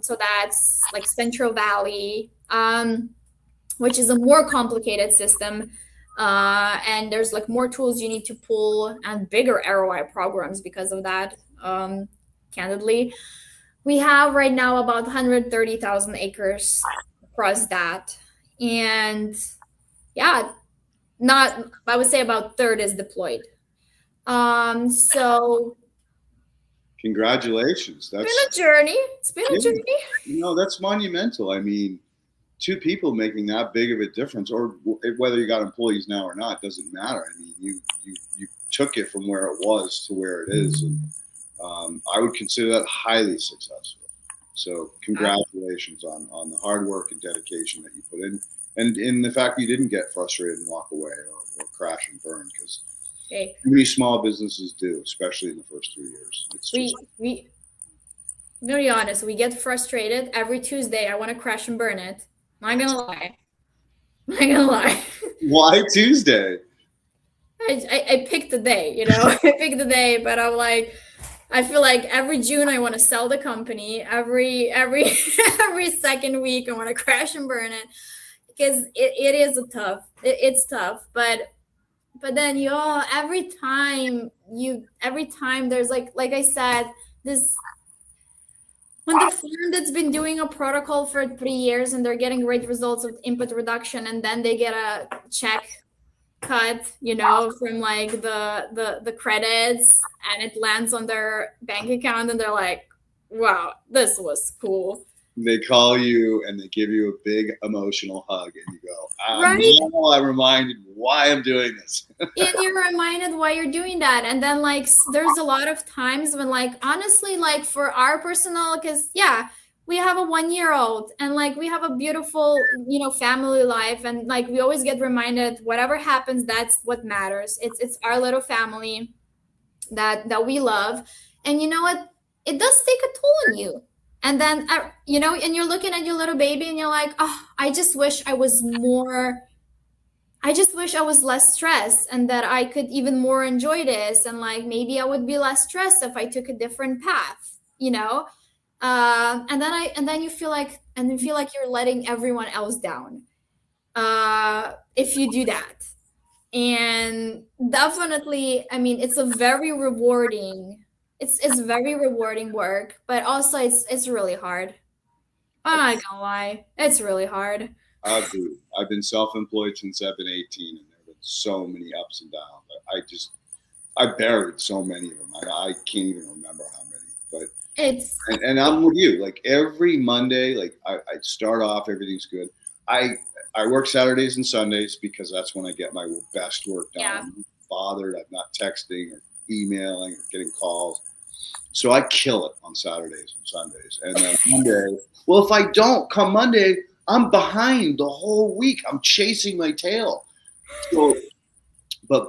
So that's like Central Valley, which is a more complicated system. And there's like more tools you need to pull and bigger ROI programs because of that. Candidly, we have right now about 130,000 acres across that. And yeah, not, I would say about third is deployed. So Congratulations. it's been a journey. It's been a Yeah, journey. that's monumental. I mean, two people making that big of a difference, or whether you got employees now or not, doesn't matter. I mean, you took it from where it was to where it is, and I would consider that highly successful. So congratulations on the hard work and dedication that you put in, and in the fact you didn't get frustrated and walk away or crash and burn, because Okay. too many small businesses do, especially in the first 3 years. It's just, We I'm gonna be honest, we get frustrated every Tuesday. I want to crash and burn it. Not gonna lie. Not gonna lie. why Tuesday? I picked the day, you know. I picked the day, but I'm like, I feel like every June I want to sell the company. Every every second week I want to crash and burn it because it is a tough. It's tough, but then every time there's like I said, this when the firm that's been doing a protocol for 3 years and they're getting great results with input reduction, and then they get a check cut, you know, from like the credits, and it lands on their bank account, and they're like, wow, this was cool. They call you and they give you a big emotional hug, and you go, Right. now I'm reminded why I'm doing this. And you're reminded why you're doing that. And then like there's a lot of times when like honestly, like for our personal, because yeah, we have a 1-year-old and like we have a beautiful, you know, family life, and like we always get reminded whatever happens, that's what matters. It's our little family that we love. And you know what, it does take a toll on you. And then you know, and you're looking at your little baby and you're like, oh, I just wish I was less stressed and that I could even more enjoy this, and like maybe I would be less stressed if I took a different path, you know. And then you feel like you're letting everyone else down if you do that. And definitely, I mean, it's a very rewarding. It's very rewarding work, but also it's really hard. I'm not gonna lie, it's really hard. I've been self-employed since I've been 18, and there have been so many ups and downs. I buried so many of them. I can't even remember how many. But It's and I'm with you. Like every Monday, like I start off, everything's good. I work Saturdays and Sundays because that's when I get my best work done. Yeah. I'm not bothered. I'm not texting or emailing or getting calls. So I kill it on Saturdays and Sundays. And then Monday, well, if I don't come Monday, I'm behind the whole week. I'm chasing my tail. So, but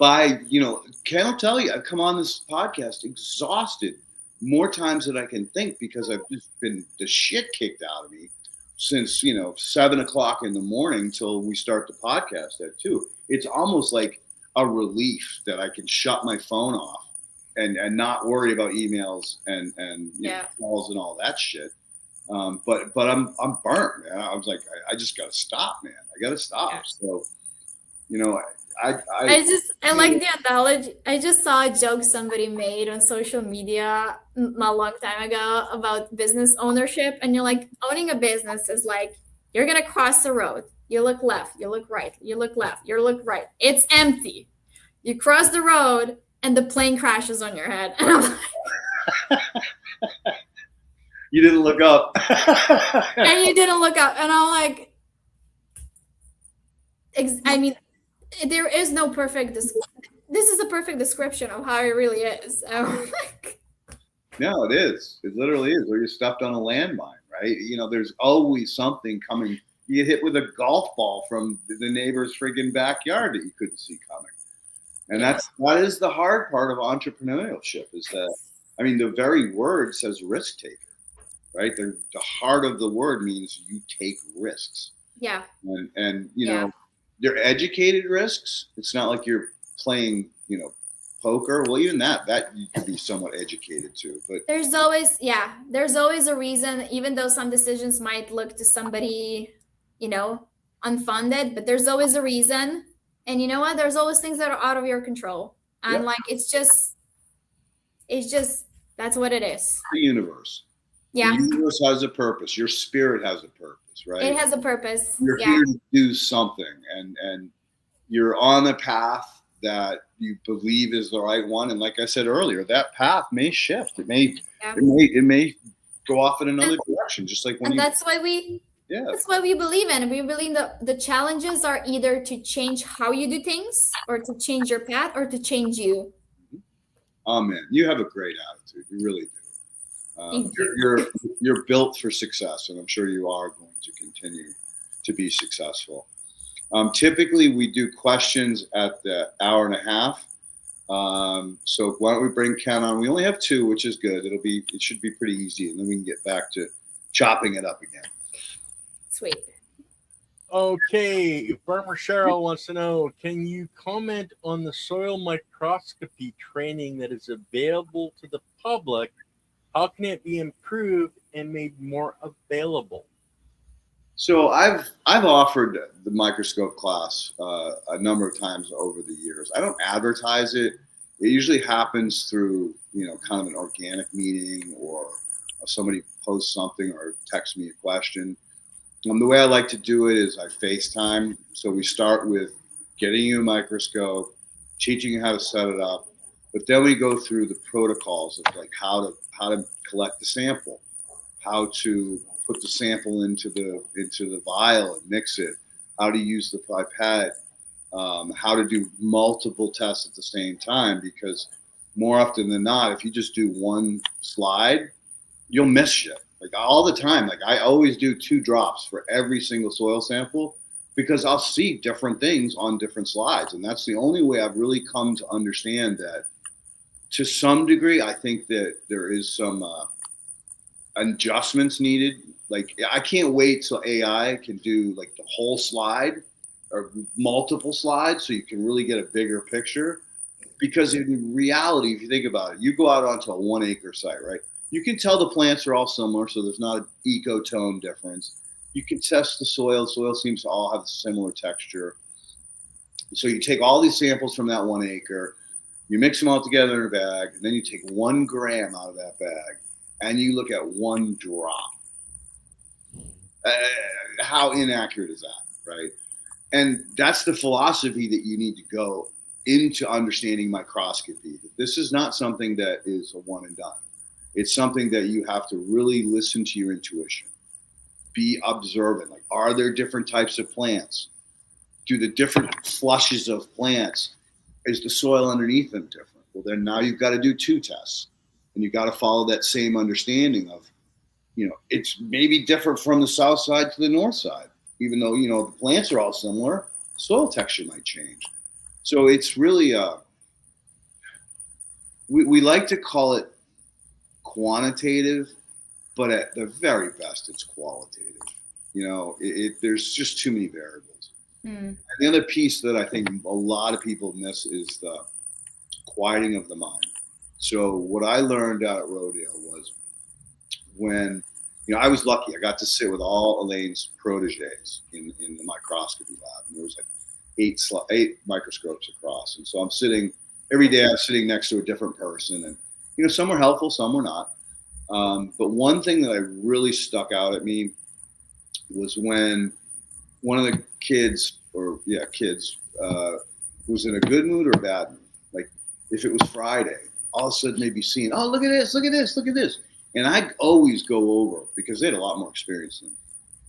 Ken will tell you, I've come on this podcast exhausted more times than I can think, because I've just been the shit kicked out of me since 7 o'clock in the morning till we start the podcast at 2. It's almost like a relief that I can shut my phone off and not worry about emails and calls and all that shit. But I'm burnt, man. I was like, I just gotta stop, man. I gotta stop. Yeah. So, I like the analogy. I just saw a joke somebody made on social media not a long time ago about business ownership, and you're like, owning a business is like you're gonna cross the road. You look left, you look right, you look left, you look right. It's empty. You cross the road, and the plane crashes on your head. And I'm like, you didn't look up. And you didn't look up. And I'm like, I mean, there is no perfect. This is a perfect description of how it really is. No, it is. It literally is. Or you're stepped on a landmine, right? There's always something coming. You get hit with a golf ball from the neighbor's friggin' backyard that you couldn't see coming. And that is the hard part of entrepreneurship, is that, I mean, the very word says risk taker, right? The heart of the word means you take risks. Yeah. And you know, they're educated risks. It's not like you're playing, poker. Well, even that you can be somewhat educated to. But there's always a reason, even though some decisions might look to somebody, unfunded, but there's always a reason. And you know what? There's always things that are out of your control. And Yep. it's just that's what it is. The universe. Yeah. The universe has a purpose. Your spirit has a purpose, right? It has a purpose. You're here to do something, and you're on a path that you believe is the right one. And like I said earlier, that path may shift. It may go off in another direction, just like when that's why we believe in. We believe that the challenges are either to change how you do things, or to change your path, or to change you. Amen. You have a great attitude. You really do. You're built for success, and I'm sure you are going to continue to be successful. Typically, we do questions at the hour and a half. So why don't we bring Ken on? We only have 2, which is good. It should be pretty easy, and then we can get back to chopping it up again. Sweet. Okay, Farmer Cheryl wants to know, can you comment on the soil microscopy training that is available to the public? How can it be improved and made more available? So I've offered the microscope class a number of times over the years. I don't advertise it. It usually happens through, kind of an organic meeting, or somebody posts something or texts me a question. The way I like to do it is I FaceTime. So we start with getting you a microscope, teaching you how to set it up, but then we go through the protocols of like how to collect the sample, how to put the sample into the vial and mix it, how to use the pipette, how to do multiple tests at the same time, because more often than not, if you just do one slide, you'll miss shit. Like all the time, like I always do 2 drops for every single soil sample, because I'll see different things on different slides. And that's the only way I've really come to understand that. To some degree, I think that there is some adjustments needed. Like I can't wait till AI can do like the whole slide or multiple slides, so you can really get a bigger picture. Because in reality, if you think about it, you go out onto a 1 acre site, right? You can tell the plants are all similar, so there's not an ecotone difference. You can test the soil. Soil seems to all have a similar texture. So you take all these samples from that 1 acre, you mix them all together in a bag, and then you take 1 gram out of that bag, and you look at 1 drop. How inaccurate is that, right? And that's the philosophy that you need to go into understanding microscopy. This is not something that is a one and done. It's something that you have to really listen to your intuition. Be observant. Like, are there different types of plants? Do the different flushes of plants, is the soil underneath them different? Well, then now you've got to do 2 tests, and you've got to follow that same understanding of, it's maybe different from the south side to the north side, even though, the plants are all similar, soil texture might change. So it's really, we like to call it quantitative, but at the very best, it's qualitative. There's just too many variables. And the other piece that I think a lot of people miss is the quieting of the mind. So what I learned out at Rodale was when, I was lucky. I got to sit with all Elaine's proteges in the microscopy lab. And there was like 8 microscopes across. And so I'm sitting, every day I'm sitting next to a different person. And, some were helpful, some were not. But one thing that I really stuck out at me was when one of the kids was in a good mood or a bad mood. Like if it was Friday, all of a sudden they'd be seeing, oh, look at this, look at this, look at this. And I always go over, because they had a lot more experience than me.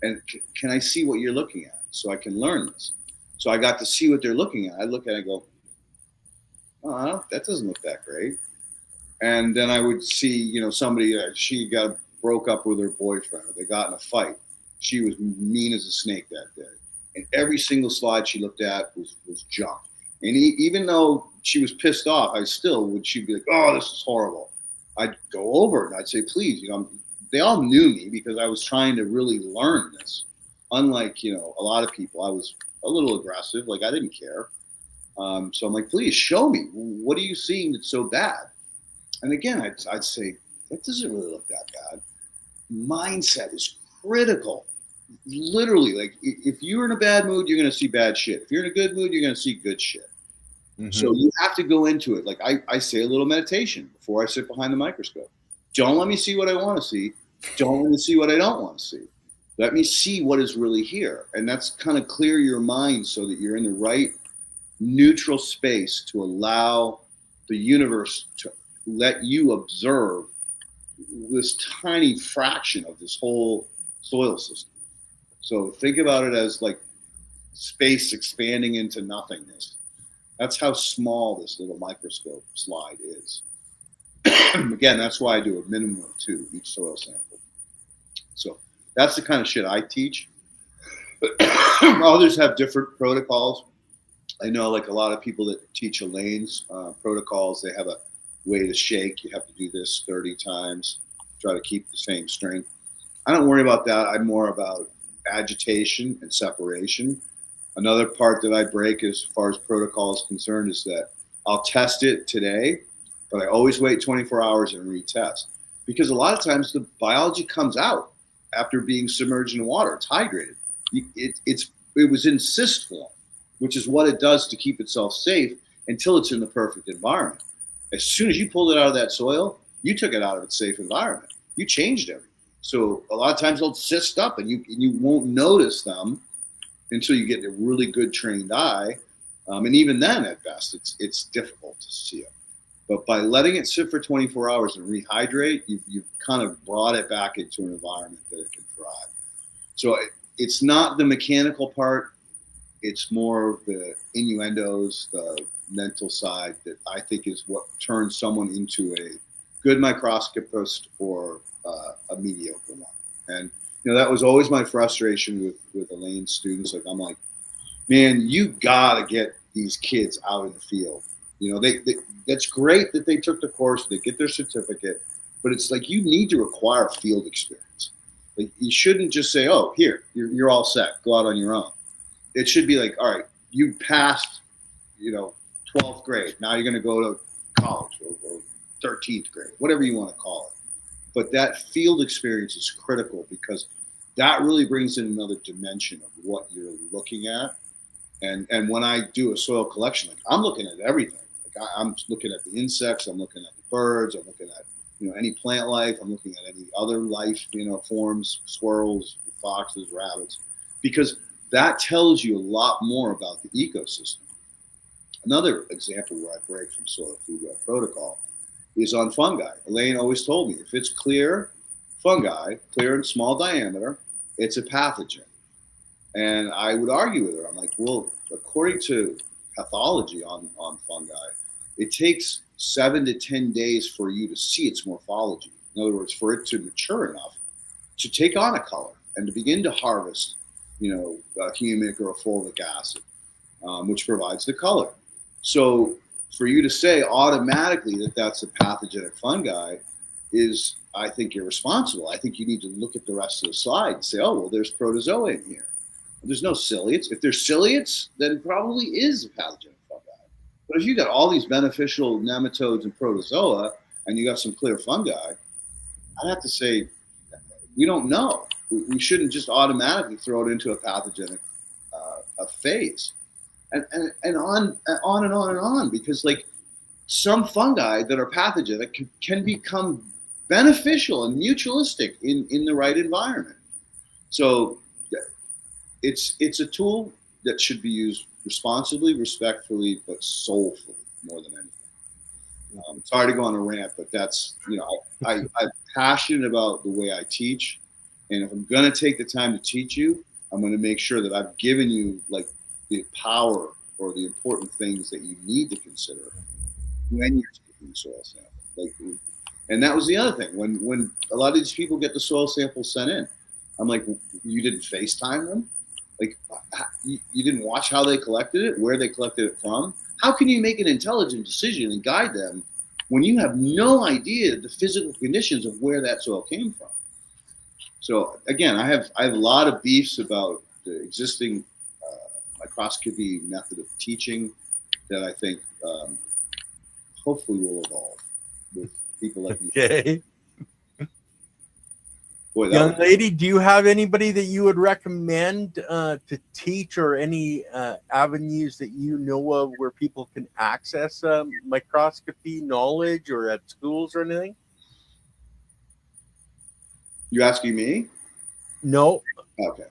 And can I see what you're looking at so I can learn this? So I got to see what they're looking at. I look at it and go, oh, that doesn't look that great. And then I would see, somebody, she broke up with her boyfriend, or they got in a fight. She was mean as a snake that day. And every single slide she looked at was junk. And even though she was pissed off, she'd be like, oh, this is horrible. I'd go over it and I'd say, please, they all knew me because I was trying to really learn this. Unlike, a lot of people, I was a little aggressive. Like I didn't care. So I'm like, please show me. What are you seeing that's so bad? And again, I'd say, that doesn't really look that bad. Mindset is critical. Literally, like if you're in a bad mood, you're going to see bad shit. If you're in a good mood, you're going to see good shit. Mm-hmm. So you have to go into it. Like I say a little meditation before I sit behind the microscope. Don't let me see what I want to see. Don't let me see what I don't want to see. Let me see what is really here. And that's kind of clear your mind so that you're in the right neutral space to allow the universe to let you observe this tiny fraction of this whole soil system. So think about it as like space expanding into nothingness. That's how small this little microscope slide is. Again, that's why I do a minimum of 2 each soil sample. So that's the kind of shit I teach. Others have different protocols. I know like a lot of people that teach Elaine's protocols, they have a way to shake. You have to do this 30 times, try to keep the same strength. I don't worry about that. I'm more about agitation and separation. Another part that I break as far as protocol is concerned is that I'll test it today, but I always wait 24 hours and retest. Because a lot of times the biology comes out after being submerged in water. It's hydrated. It was in cyst form, which is what it does to keep itself safe until it's in the perfect environment. As soon as you pulled it out of that soil, you took it out of its safe environment. You changed everything. So a lot of times they'll cyst up and you won't notice them until you get a really good trained eye. And even then, at best, it's difficult to see it. But by letting it sit for 24 hours and rehydrate, you've kind of brought it back into an environment that it can thrive. So it's not the mechanical part. It's more of the innuendos, the mental side that I think is what turns someone into a good microscopist or a mediocre one. And that was always my frustration with Elaine's students. Like I'm like, man, you gotta get these kids out in the field. That's great that they took the course, they get their certificate, but it's like you need to require field experience. Like you shouldn't just say, oh, here, you're all set, go out on your own. It should be like, all right, you passed, 12th grade. Now you're going to go to college or 13th grade, whatever you want to call it. But that field experience is critical because that really brings in another dimension of what you're looking at. And when I do a soil collection, like I'm looking at everything. Like I'm looking at the insects, I'm looking at the birds, I'm looking at any plant life, I'm looking at any other life, forms, squirrels, foxes, rabbits, because that tells you a lot more about the ecosystem. Another example where I break from soil food web protocol is on fungi. Elaine always told me if it's clear fungi, clear and small diameter, it's a pathogen. And I would argue with her. I'm like, well, according to pathology on fungi, it takes 7 to 10 days for you to see its morphology. In other words, for it to mature enough to take on a color and to begin to harvest, a humic or a fulvic acid, which provides the color. So for you to say automatically that that's a pathogenic fungi is, I think, irresponsible. I think you need to look at the rest of the slide and say, oh, well, there's protozoa in here. There's no ciliates. If there's ciliates, then it probably is a pathogenic fungi. But if you got all these beneficial nematodes and protozoa and you got some clear fungi, I'd have to say we don't know. We shouldn't just automatically throw it into a pathogenic phase. And on and on and on, because like some fungi that are pathogenic can become beneficial and mutualistic in the right environment. So it's a tool that should be used responsibly, respectfully, but soulfully more than anything. Sorry to go on a rant, but that's, I'm passionate about the way I teach. And if I'm going to take the time to teach you, I'm going to make sure that I've given you like the power or the important things that you need to consider when you're taking the soil sample. And that was the other thing. When a lot of these people get the soil samples sent in, I'm like, you didn't FaceTime them? Like, you didn't watch how they collected it, where they collected it from? How can you make an intelligent decision and guide them when you have no idea the physical conditions of where that soil came from? So again, I have a lot of beefs about the existing microscopy method of teaching that I think hopefully will evolve with people like you. Okay. Boy, Young lady, do you have anybody that you would recommend to teach, or any avenues that you know of where people can access microscopy knowledge, or at schools or anything? You asking me? No. Okay.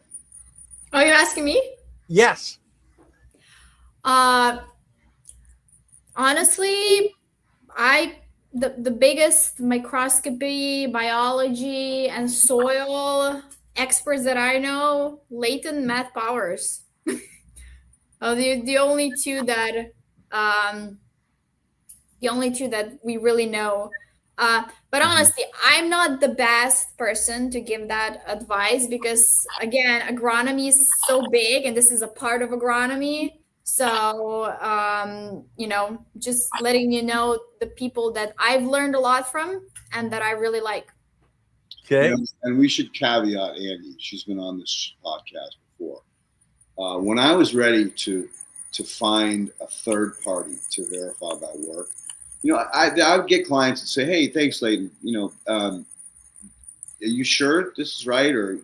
Oh, you're asking me? Yes. Honestly, the biggest microscopy, biology, and soil experts that I know, Leighton, Matt Powers. The only two that we really know. But honestly, I'm not the best person to give that advice because, again, agronomy is so big, and this is a part of agronomy. So, just letting you know the people that I've learned a lot from and that I really like. Okay. And we should caveat Andy. She's been on this podcast before. When I was ready to find a third party to verify my work, I would get clients that say, "Hey, thanks, Leighton. Are you sure this is right? Or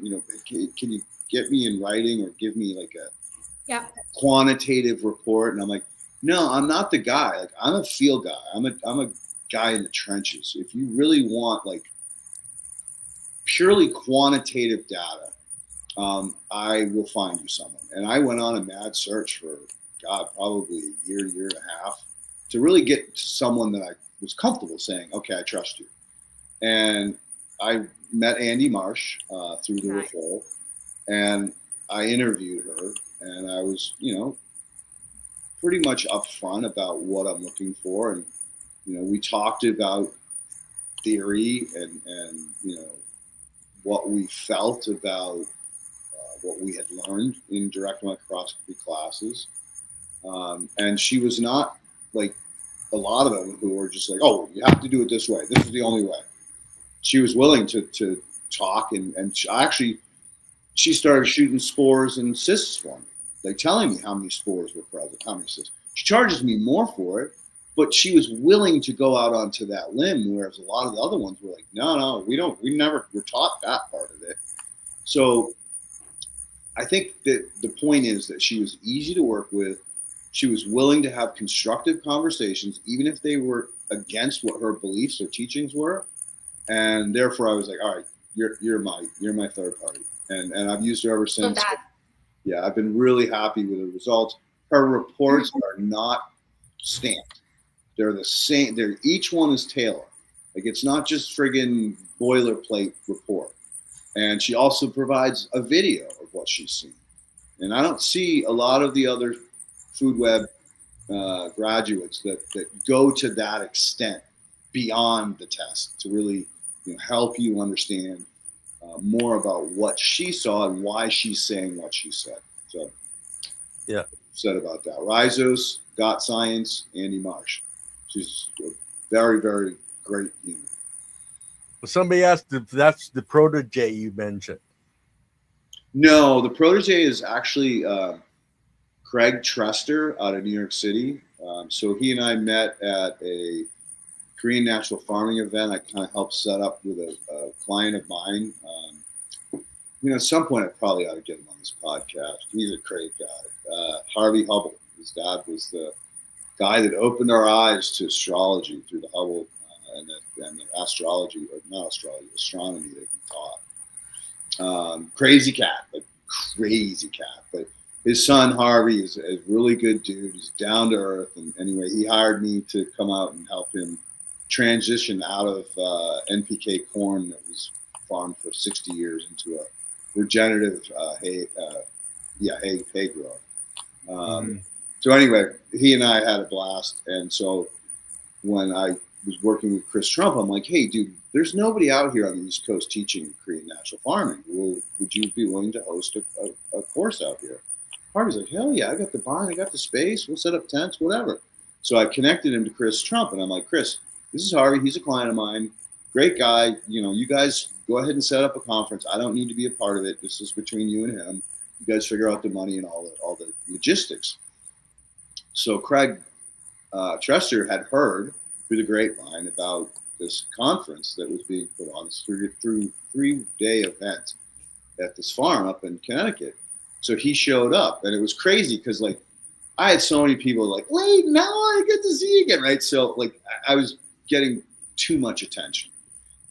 can you get me in writing or give me like a quantitative report?" And I'm like, "No, I'm not the guy. Like, I'm a field guy. I'm a guy in the trenches. If you really want like purely quantitative data, I will find you someone." And I went on a mad search for, probably a year and a half to really get to someone that I was comfortable saying, "Okay, I trust you." And I met Andy Marsh through the referral, and I interviewed her, and I was, pretty much upfront about what I'm looking for. And, we talked about theory and what we felt about what we had learned in direct microscopy classes. And she was not like a lot of them who were just like, "Oh, you have to do it this way. This is the only way." She was willing to talk, and she started shooting spores and cysts for me, like telling me how many spores were present, how many cysts. She charges me more for it, but she was willing to go out onto that limb, whereas a lot of the other ones were like, no, we never were taught that part of it. So I think that the point is that she was easy to work with. She was willing to have constructive conversations, even if they were against what her beliefs or teachings were. And therefore I was like, "All right, you're my third party." And I've used her ever since. Yeah, I've been really happy with the results. Her reports are not stamped. They're the same. Each one is tailored. Like, it's not just friggin' boilerplate report. And she also provides a video of what she's seen. And I don't see a lot of the other food web graduates that go to that extent beyond the test to really help you understand more about what she saw and why she's saying what she said. So, yeah, said about that. Rhizos, Got Science, Andy Marsh. She's a very, very great human. Well, somebody asked if that's the protege you mentioned. No, the protege is actually Craig Trester out of New York City. So he and I met at a Korean natural farming event. I kind of helped set up with a client of mine. At some point I probably ought to get him on this podcast. He's a great guy. Harvey Hubble. His dad was the guy that opened our eyes to astrology through the Hubble and the astrology, or not astrology, astronomy that he taught. Crazy cat. But his son Harvey is a really good dude. He's down to earth. And anyway, he hired me to come out and help him transition out of NPK corn that was farmed for 60 years into a regenerative hay grower. So anyway, he and I had a blast. And so when I was working with Chris Trump, I'm like, "Hey, dude, there's nobody out here on the East Coast teaching Korean natural farming. Would you be willing to host a course out here?" Harvey's like, "Hell yeah, I got the barn, I got the space, we'll set up tents, whatever." So I connected him to Chris Trump, and I'm like, "Chris, this is Harvey. He's a client of mine. Great guy. You guys go ahead and set up a conference. I don't need to be a part of it. This is between you and him. You guys figure out the money and all the logistics. So Craig Trester had heard through the grapevine about this conference that was being put on, this 3-day event at this farm up in Connecticut. So he showed up, and it was crazy because like I had so many people like, wait, now I get to see you again, right? So like I was getting too much attention,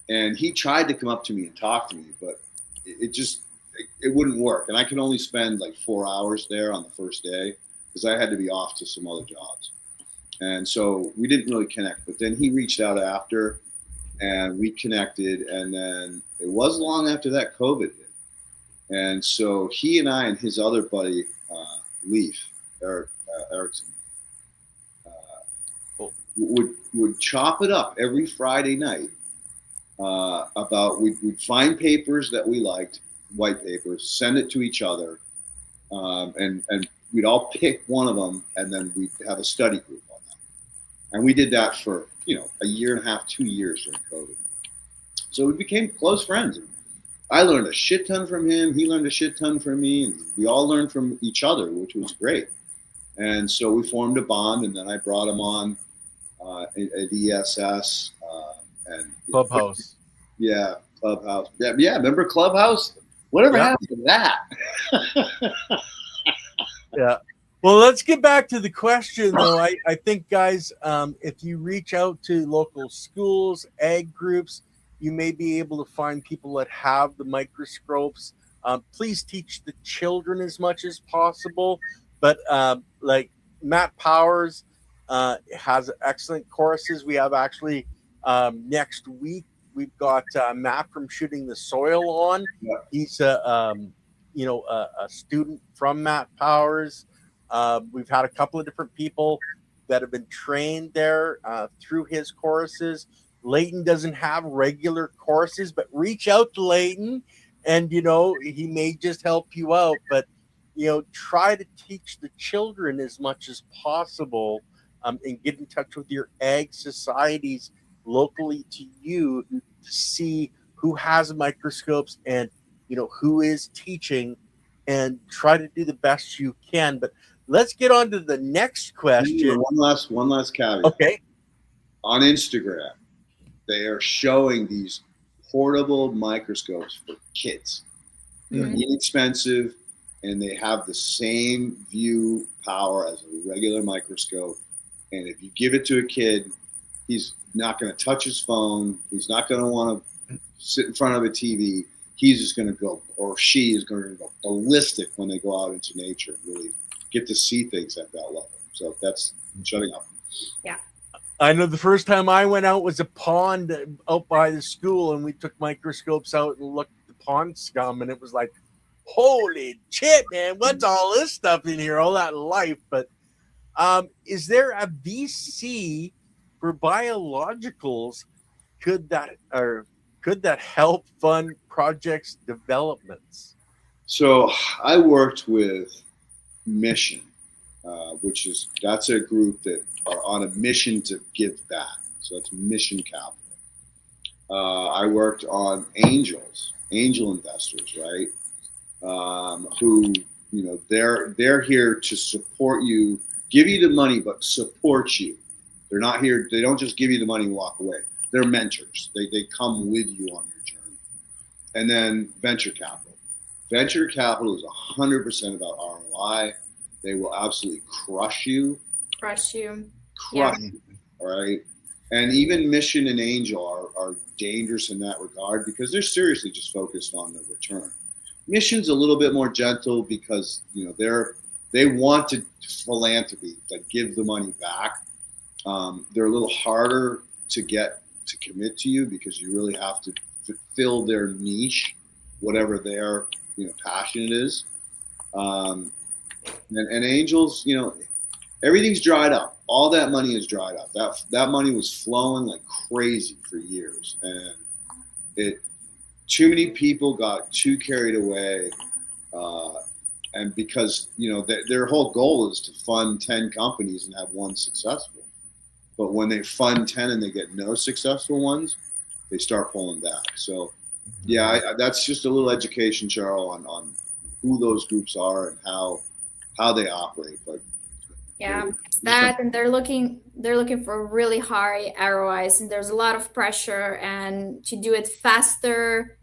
and he tried to come up to me and talk to me, but it wouldn't work. And I could only spend like 4 hours there on the first day because I had to be off to some other jobs. And so we didn't really connect, but then he reached out after and we connected. And then it wasn't long after that COVID hit. And so he and I and his other buddy, Erickson, would chop it up every Friday night about we'd find papers that we liked, white papers, send it to each other, and we'd all pick one of them, and then we'd have a study group on that. And we did that for a year and a half, 2 years during COVID. So we became close friends. I learned a shit ton from him. He learned a shit ton from me. And we all learned from each other, which was great. And so we formed a bond, and then I brought him on at ESS. And Clubhouse. Yeah, Clubhouse. Yeah, remember Clubhouse? Whatever happened to that? Yeah. Well, let's get back to the question, though. I think, guys, if you reach out to local schools, ag groups, you may be able to find people that have the microscopes. Please teach the children as much as possible. But like Matt Powers has excellent courses. We have actually next week, we've got Matt from Shooting the Soil on. Yeah. He's a student from Matt Powers. We've had a couple of different people that have been trained there through his courses. Leighton doesn't have regular courses, but reach out to Leighton and, he may just help you out. But, try to teach the children as much as possible and get in touch with your ag societies locally to you to see who has microscopes and, who is teaching, and try to do the best you can. But let's get on to the next question. One last caveat. Okay. On Instagram, they are showing these portable microscopes for kids. They're inexpensive, and they have the same view power as a regular microscope. And if you give it to a kid, he's not going to touch his phone. He's not going to want to sit in front of a TV. He's just going to go, or she is going to go ballistic when they go out into nature and really get to see things at that level. So that's shutting up. Yeah. I know the first time I went out was a pond out by the school, and we took microscopes out and looked at the pond scum, and it was like, holy shit, man, what's all this stuff in here, all that life? But is there a VC for biologicals? Could that help fund projects developments? So I worked with Mission, that's a group that are on a mission to give back. So that's Mission Capital. I worked on angel investors, right? Who, they're here to support you, give you the money, but support you. They're not here. They don't just give you the money and walk away. They're mentors. They come with you on your journey. And then venture capital. Venture capital is 100% about ROI. They will absolutely crush you. Yeah. All right. And even Mission and Angel are dangerous in that regard because they're seriously just focused on the return. Mission's a little bit more gentle because they want to philanthropy, like give the money back. They're a little harder to get to commit to you because you really have to fill their niche, whatever their passion is. And Angels, everything's dried up. All that money is dried up. That money was flowing like crazy for years, and too many people got too carried away, and because their whole goal is to fund 10 companies and have one successful. But when they fund 10 and they get no successful ones, they start pulling back. So, yeah, that's just a little education, Charles, on who those groups are and how they operate. But Yeah, it's that, and they're looking for really high ROIs, and there's a lot of pressure, and to do it faster,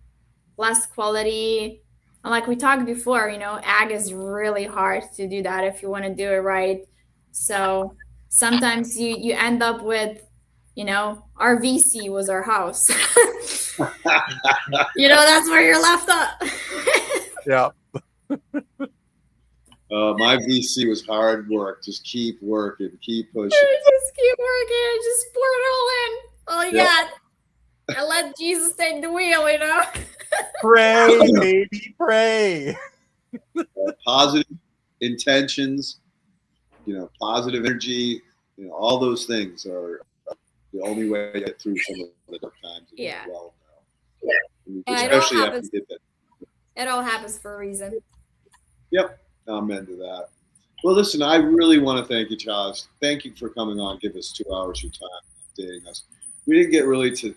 less quality. And like we talked before, ag is really hard to do that if you want to do it right. So sometimes you end up with, our VC was our house. That's where you're left up. Yeah. My VC was hard work. Just keep working, keep pushing. Just keep working, just pour it all in. All you got. And let Jesus take the wheel, Pray, baby, pray. Positive intentions, positive energy, all those things are the only way to get through some of the tough times. Yeah. Well now. Especially after you did that. It all happens for a reason. Yep, I'm into that. Well, listen, I really want to thank you, Tjaša. Thank you for coming on, give us 2 hours of your time, updating us. We didn't get really to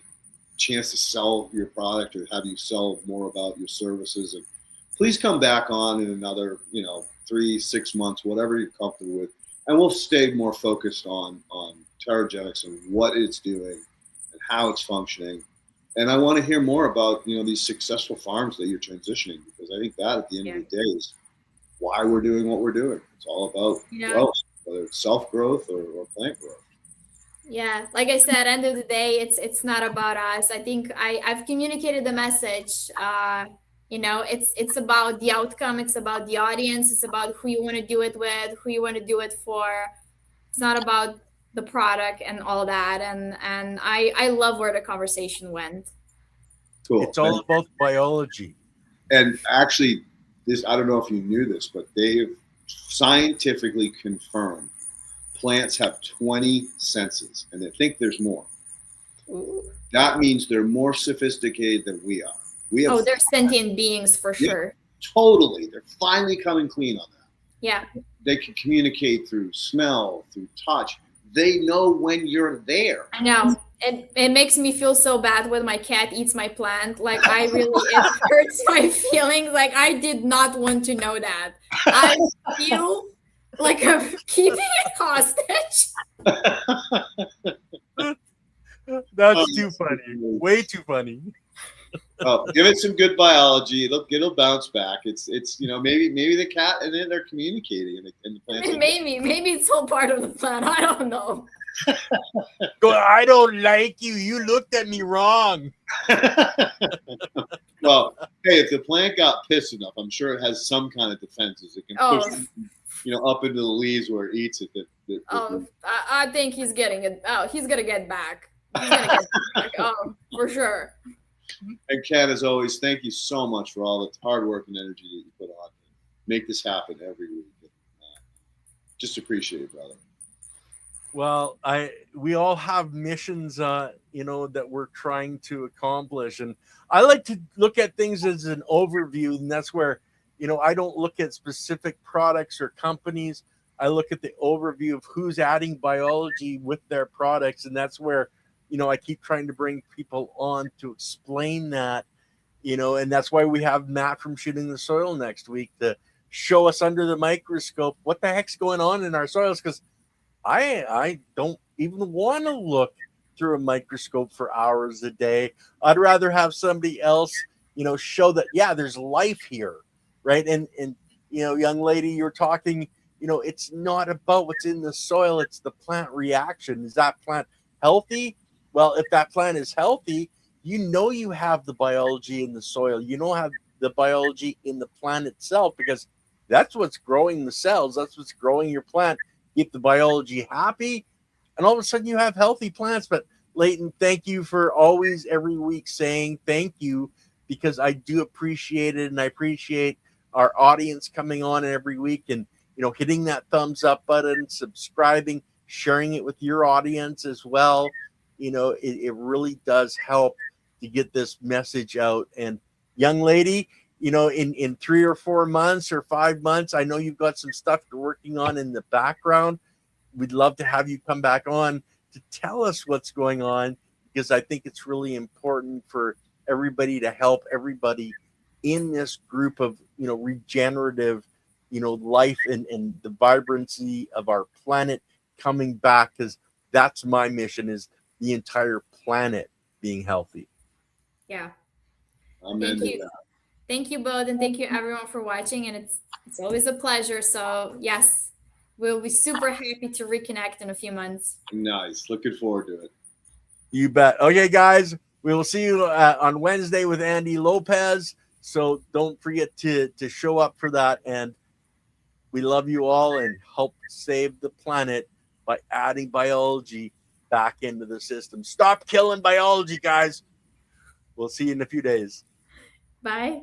chance to sell your product or have you sell more about your services, and please come back on in another 3-6 months, whatever you're comfortable with, and we'll stay more focused on TeraGanix and what it's doing and how it's functioning. And I want to hear more about these successful farms that you're transitioning, because I think that at the end of the day is why we're doing what we're doing. It's all about growth, whether it's self-growth or plant growth. Yeah, like I said, end of the day, it's not about us. I think I've communicated the message. It's about the outcome. It's about the audience. It's about who you want to do it with, who you want to do it for. It's not about the product and all that. And I love where the conversation went. Cool. It's all about biology. And actually, I don't know if you knew this, but they've scientifically confirmed plants have 20 senses, and they think there's more. Ooh. That means they're more sophisticated than we are. They're sentient beings for sure. Totally. They're finally coming clean on that. Yeah. They can communicate through smell, through touch. They know when you're there. I know. It makes me feel so bad when my cat eats my plant. Like it hurts my feelings. Like I did not want to know that. I feel like I'm keeping it hostage. That's too funny. Way too funny. Give it some good biology. It'll bounce back. It's maybe the cat and then they're communicating and the plant. Maybe it's all part of the plan. I don't know. I don't like you. You looked at me wrong. Well, hey, if the plant got pissed enough, I'm sure it has some kind of defenses. It can push up into the leaves where it eats it. I think he's getting it. Oh, he's gonna get back. He's gonna get back. Oh, for sure. And Ken, as always, thank you so much for all the hard work and energy that you put on to make this happen every week. Just appreciate it, brother. Well, we all have missions, that we're trying to accomplish, and I like to look at things as an overview, and that's where, I don't look at specific products or companies. I look at the overview of who's adding biology with their products, and that's where, I keep trying to bring people on to explain that, and that's why we have Matt from Shooting the Soil next week to show us under the microscope what the heck's going on in our soils, because I don't even want to look through a microscope for hours a day. I'd rather have somebody else, show that, there's life here, right? And young lady, you're talking, it's not about what's in the soil, it's the plant reaction. Is that plant healthy? Well, if that plant is healthy, you have the biology in the soil. Have the biology in the plant itself, because that's what's growing the cells. That's what's growing your plant. Keep the biology happy, and all of a sudden you have healthy plants. But Leighton, thank you for always every week saying thank you, because I do appreciate it, and I appreciate our audience coming on every week and hitting that thumbs up button, subscribing, sharing it with your audience as well. It really does help to get this message out. And young lady, in 3 or 4 months or 5 months, I know you've got some stuff you're working on in the background. We'd love to have you come back on to tell us what's going on, because I think it's really important for everybody to help everybody in this group of, regenerative, life and the vibrancy of our planet coming back, because that's my mission, is the entire planet being healthy. Yeah. I'm Thank into you. that. Thank you both, and thank you everyone for watching. And it's always a pleasure. So yes, we'll be super happy to reconnect in a few months. Nice. Looking forward to it. You bet. Okay, guys, we will see you on Wednesday with Andy Lopez. So don't forget to show up for that. And we love you all, and help save the planet by adding biology back into the system. Stop killing biology, guys. We'll see you in a few days. Bye.